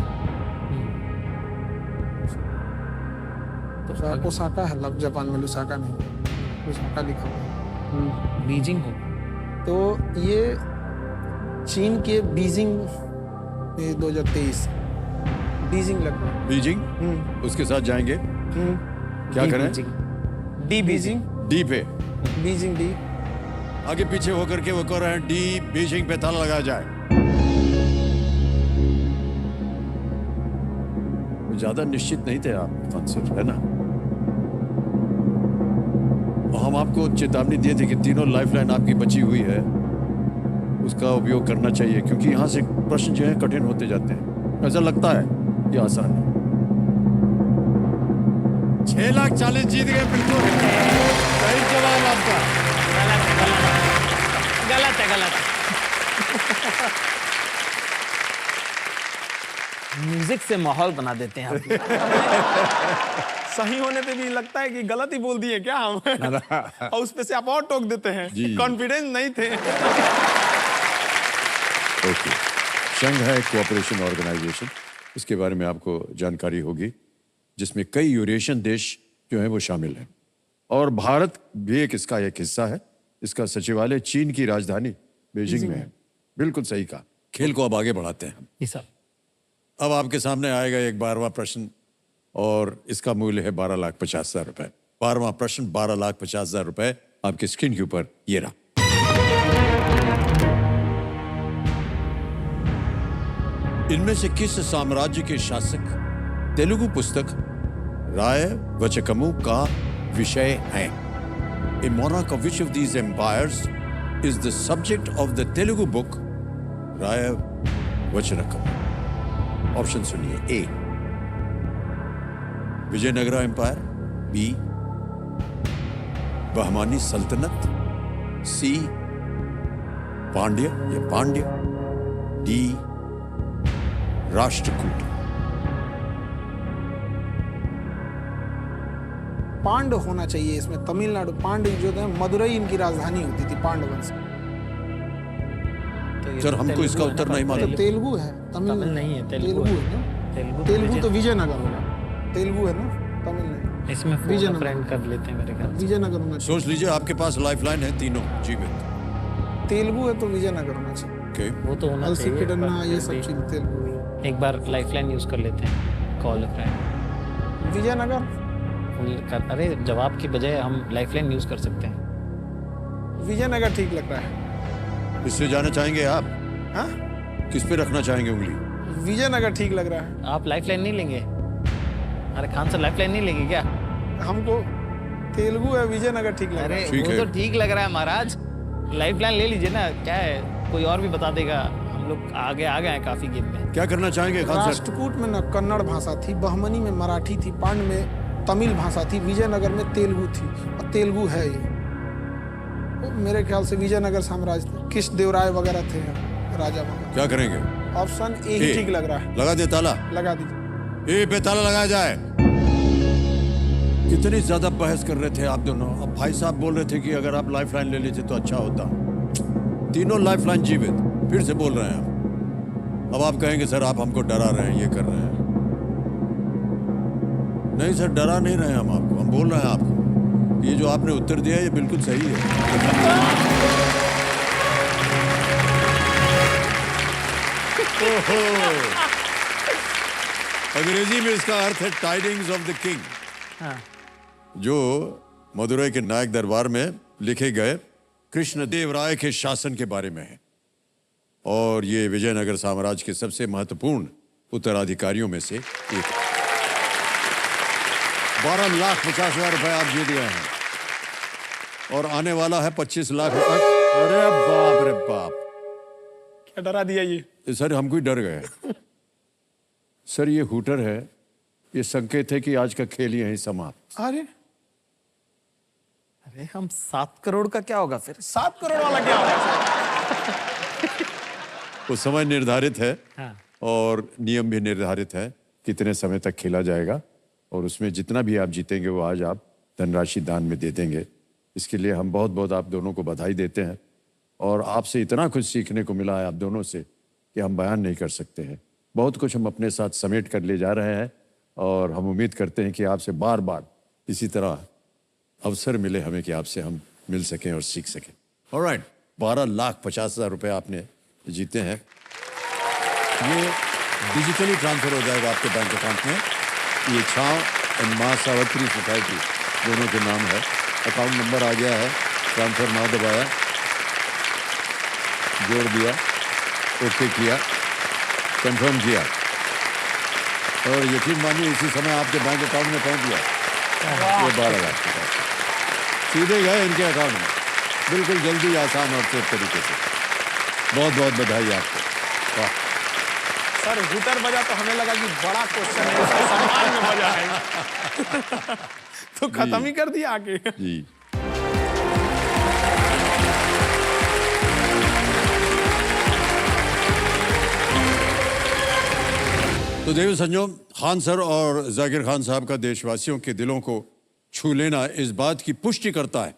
तो ओसाका है लग जापान में, लुसाका नहीं, लुसाका लिखा हुआ है। बीजिंग हो तो ये चीन के बीजिंग 2023 बीजिंग लग रहा है। बीजिंग, उसके साथ जाएंगे। क्या करें? D Beijing. डी पे बीजिंग, डी। आगे पीछे होकर के वो कर रहे हैं डी। बीजिंग पे ताला लगाया जाए। ज्यादा निश्चित नहीं थे आप आंसर, है ना? और हम आपको चेतावनी दिए थे कि तीनों लाइफलाइन आपकी बची हुई है, उसका उपयोग करना चाहिए, क्योंकि यहाँ से प्रश्न जो है कठिन होते जाते हैं। ऐसा लगता है ये आसान है। 6,40,000 जीत गए, बिल्कुल सही जवाब आपका। गलत है। म्यूजिक से माहौल बना देते हैं आप। सही होने पे भी लगता है कि गलत ही बोल दिए क्या हम। और उस पे से आप और टोक देते हैं। कॉन्फिडेंस नहीं थे। ओके, संघ है कोऑपरेशन ऑर्गेनाइजेशन, इसके बारे में आपको जानकारी होगी, जिसमें कई यूरेशियन देश जो हैं वो शामिल हैं, और भारत भी इसका एक हिस्सा है। इसका सचिवालय चीन की राजधानी बीजिंग में है। बिल्कुल सही कहा। खेल को अब आगे बढ़ाते हैं हम। अब आपके सामने आएगा एक 12वां प्रश्न, और इसका मूल्य है 12,50,000 रुपए। 12वां प्रश्न 12,50,000 रुपए आपके स्क्रीन के ऊपर ये रहा। इनमें से किस साम्राज्य के शासक तेलुगु पुस्तक राय वचकमु का विषय है? A monarch of which of these empires is the subject of the Telugu book Raya Vachanakam? Option सुनिए। A. Vijayanagara empire, B. Bahmani सल्तनत, C. पांड्य या पांड्य, D. राष्ट्रकूट। पांड होना चाहिए इसमें। तमिलनाडु, पांड जो है मदुरई इनकी राजधानी होती थी, पांड वंश। सर हमको इसका उत्तर नहीं मालूम। तेलुगु है, तमिल नहीं है। तेलुगु है ना? तेलुगु तो विजयनगर होगा। तेलुगु है ना, तमिल नहीं। इसमें विजयनगर फ्रेंड कर लेते हैं मेरे ख्याल से। विजयनगर होना चाहिए। सोच लीजिए आपके पास लाइफलाइन है तीनों जीवित। तेलुगु है तो विजयनगर होना चाहिए। ओके, वो तो होना अलसी चाहिए। किडन्ना ये सब चीज तेलुगु है। एक बार लाइफलाइन यूज कर लेते हैं, कॉल फ्रेंड। विजयनगर। अरे जवाब की बजाय हम लाइफलाइन यूज कर सकते हैं। विजयनगर ठीक लग रहा है। इससे जाना चाहेंगे आप? हाँ, किस पे रखना चाहेंगे उंगली? विजयनगर ठीक लग रहा है। आप लाइफलाइन नहीं लेंगे? अरे खान सर लाइफलाइन नहीं लेंगे क्या? हमको तेलुगु है, विजयनगर ठीक लग रहा अरे है। ठीक वो है। तो ठीक लग रहा है महाराज, लाइफलाइन ले लीजिए ना, क्या है कोई और भी बता देगा। हम लोग आगे आ गए हैं काफी गेम में। क्या करना चाहेंगे खान सर? राष्ट्रकूट में न कन्नड़ भाषा थी, बहमनी में मराठी थी, पांड में तमिल भाषा थी, विजयनगर में तेलुगु थी, और तेलुगु है ये। तो मेरे ख्याल से विजयनगर साम्राज्य थे, कृष्णदेवराय वगैरह थे राजा वगैरह। क्या करेंगे? ऑप्शन ए ही ए। ठीक लग रहा है। लगा दे ताला। लगा दीजिए। ए पे ताला लगाया जाए। कितनी ज्यादा बहस कर रहे थे आप दोनों। अब भाई साहब बोल रहे थे कि अगर आप लाइफलाइन ले लेते तो अच्छा होता। तीनों लाइफलाइन जीवित। फिर से बोल रहे हैं आप। अब आप कहेंगे सर आप हमको डरा रहे हैं, ये कर रहे हैं। नहीं सर, डरा नहीं रहे हैं हम आपको। हम बोल रहे हैं आपको ये जो आपने उत्तर दिया ये बिल्कुल सही है। ओहो। अंग्रेजी में इसका अर्थ है टाइडिंग्स ऑफ द किंग, जो मदुरई के नायक दरबार में लिखे गए कृष्णदेवराय के शासन के बारे में है। और ये विजयनगर साम्राज्य के सबसे महत्वपूर्ण उत्तराधिकारियों में से एक। 12,50,000 रुपए आप जीत गए हैं और आने वाला है 25 लाख रुपए। अरे बाप रे बाप, क्या डरा दिया ये? सर हम कोई डर गए। सर ये हूटर है, ये संकेत है कि आज का खेल यहीं समाप्त। अरे अरे हम 7 करोड़ का क्या होगा फिर? 7 करोड़ वाला क्या होगा? वो समय निर्धारित है हाँ। और नियम भी निर्धारित है कितने समय तक खेला जाएगा, और उसमें जितना भी आप जीतेंगे वो आज आप धनराशि दान में दे देंगे। इसके लिए हम बहुत बहुत आप दोनों को बधाई देते हैं, और आपसे इतना कुछ सीखने को मिला है आप दोनों से कि हम बयान नहीं कर सकते हैं। बहुत कुछ हम अपने साथ समेट कर ले जा रहे हैं, और हम उम्मीद करते हैं कि आपसे बार बार इसी तरह अवसर मिले हमें कि आपसे हम मिल सकें और सीख सकें। ऑलराइट, 12,50,000 रुपए आपने जीते हैं। ये डिजिटली ट्रांसफर हो जाएगा आपके बैंक अकाउंट में। ये छाव एंड मां सावित्री सोसाइटी दोनों के नाम है। अकाउंट नंबर आ गया है, ट्रांसफर नाउ दबाया, जोड़ दिया, ओके किया, कंफर्म किया, और यकीन मानिए इसी समय आपके बैंक अकाउंट में पहुंच गया ये 12,00,000 सीधे गए इनके अकाउंट में, बिल्कुल जल्दी, आसान और तेज तरीके से। बहुत बहुत बधाई आपको। वाह सर हूटर बजा तो हमें लगा कि बड़ा क्वेश्चन है, इसका सम्मान में बजा है। तो खत्म ही कर दिया आगे। जी। तो देव संजो, खान सर और जाकिर खान साहब का देशवासियों के दिलों को छू लेना इस बात की पुष्टि करता है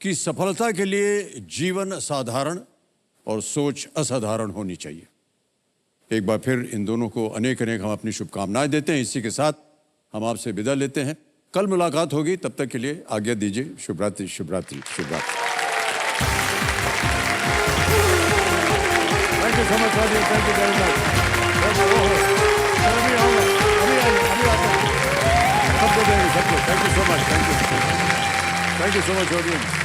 कि सफलता के लिए जीवन साधारण और सोच असाधारण होनी चाहिए। एक बार फिर इन दोनों को अनेक अनेक हम अपनी शुभकामनाएं देते हैं। इसी के साथ हम आपसे विदा लेते हैं। कल मुलाकात होगी, तब तक के लिए आज्ञा दीजिए। शुभ रात्रि, शुभ रात्रि, शुभ रात्रि। Thank you so much, thank you very much. सबको देंगे, सबको। Thank you so much, thank you so much audience.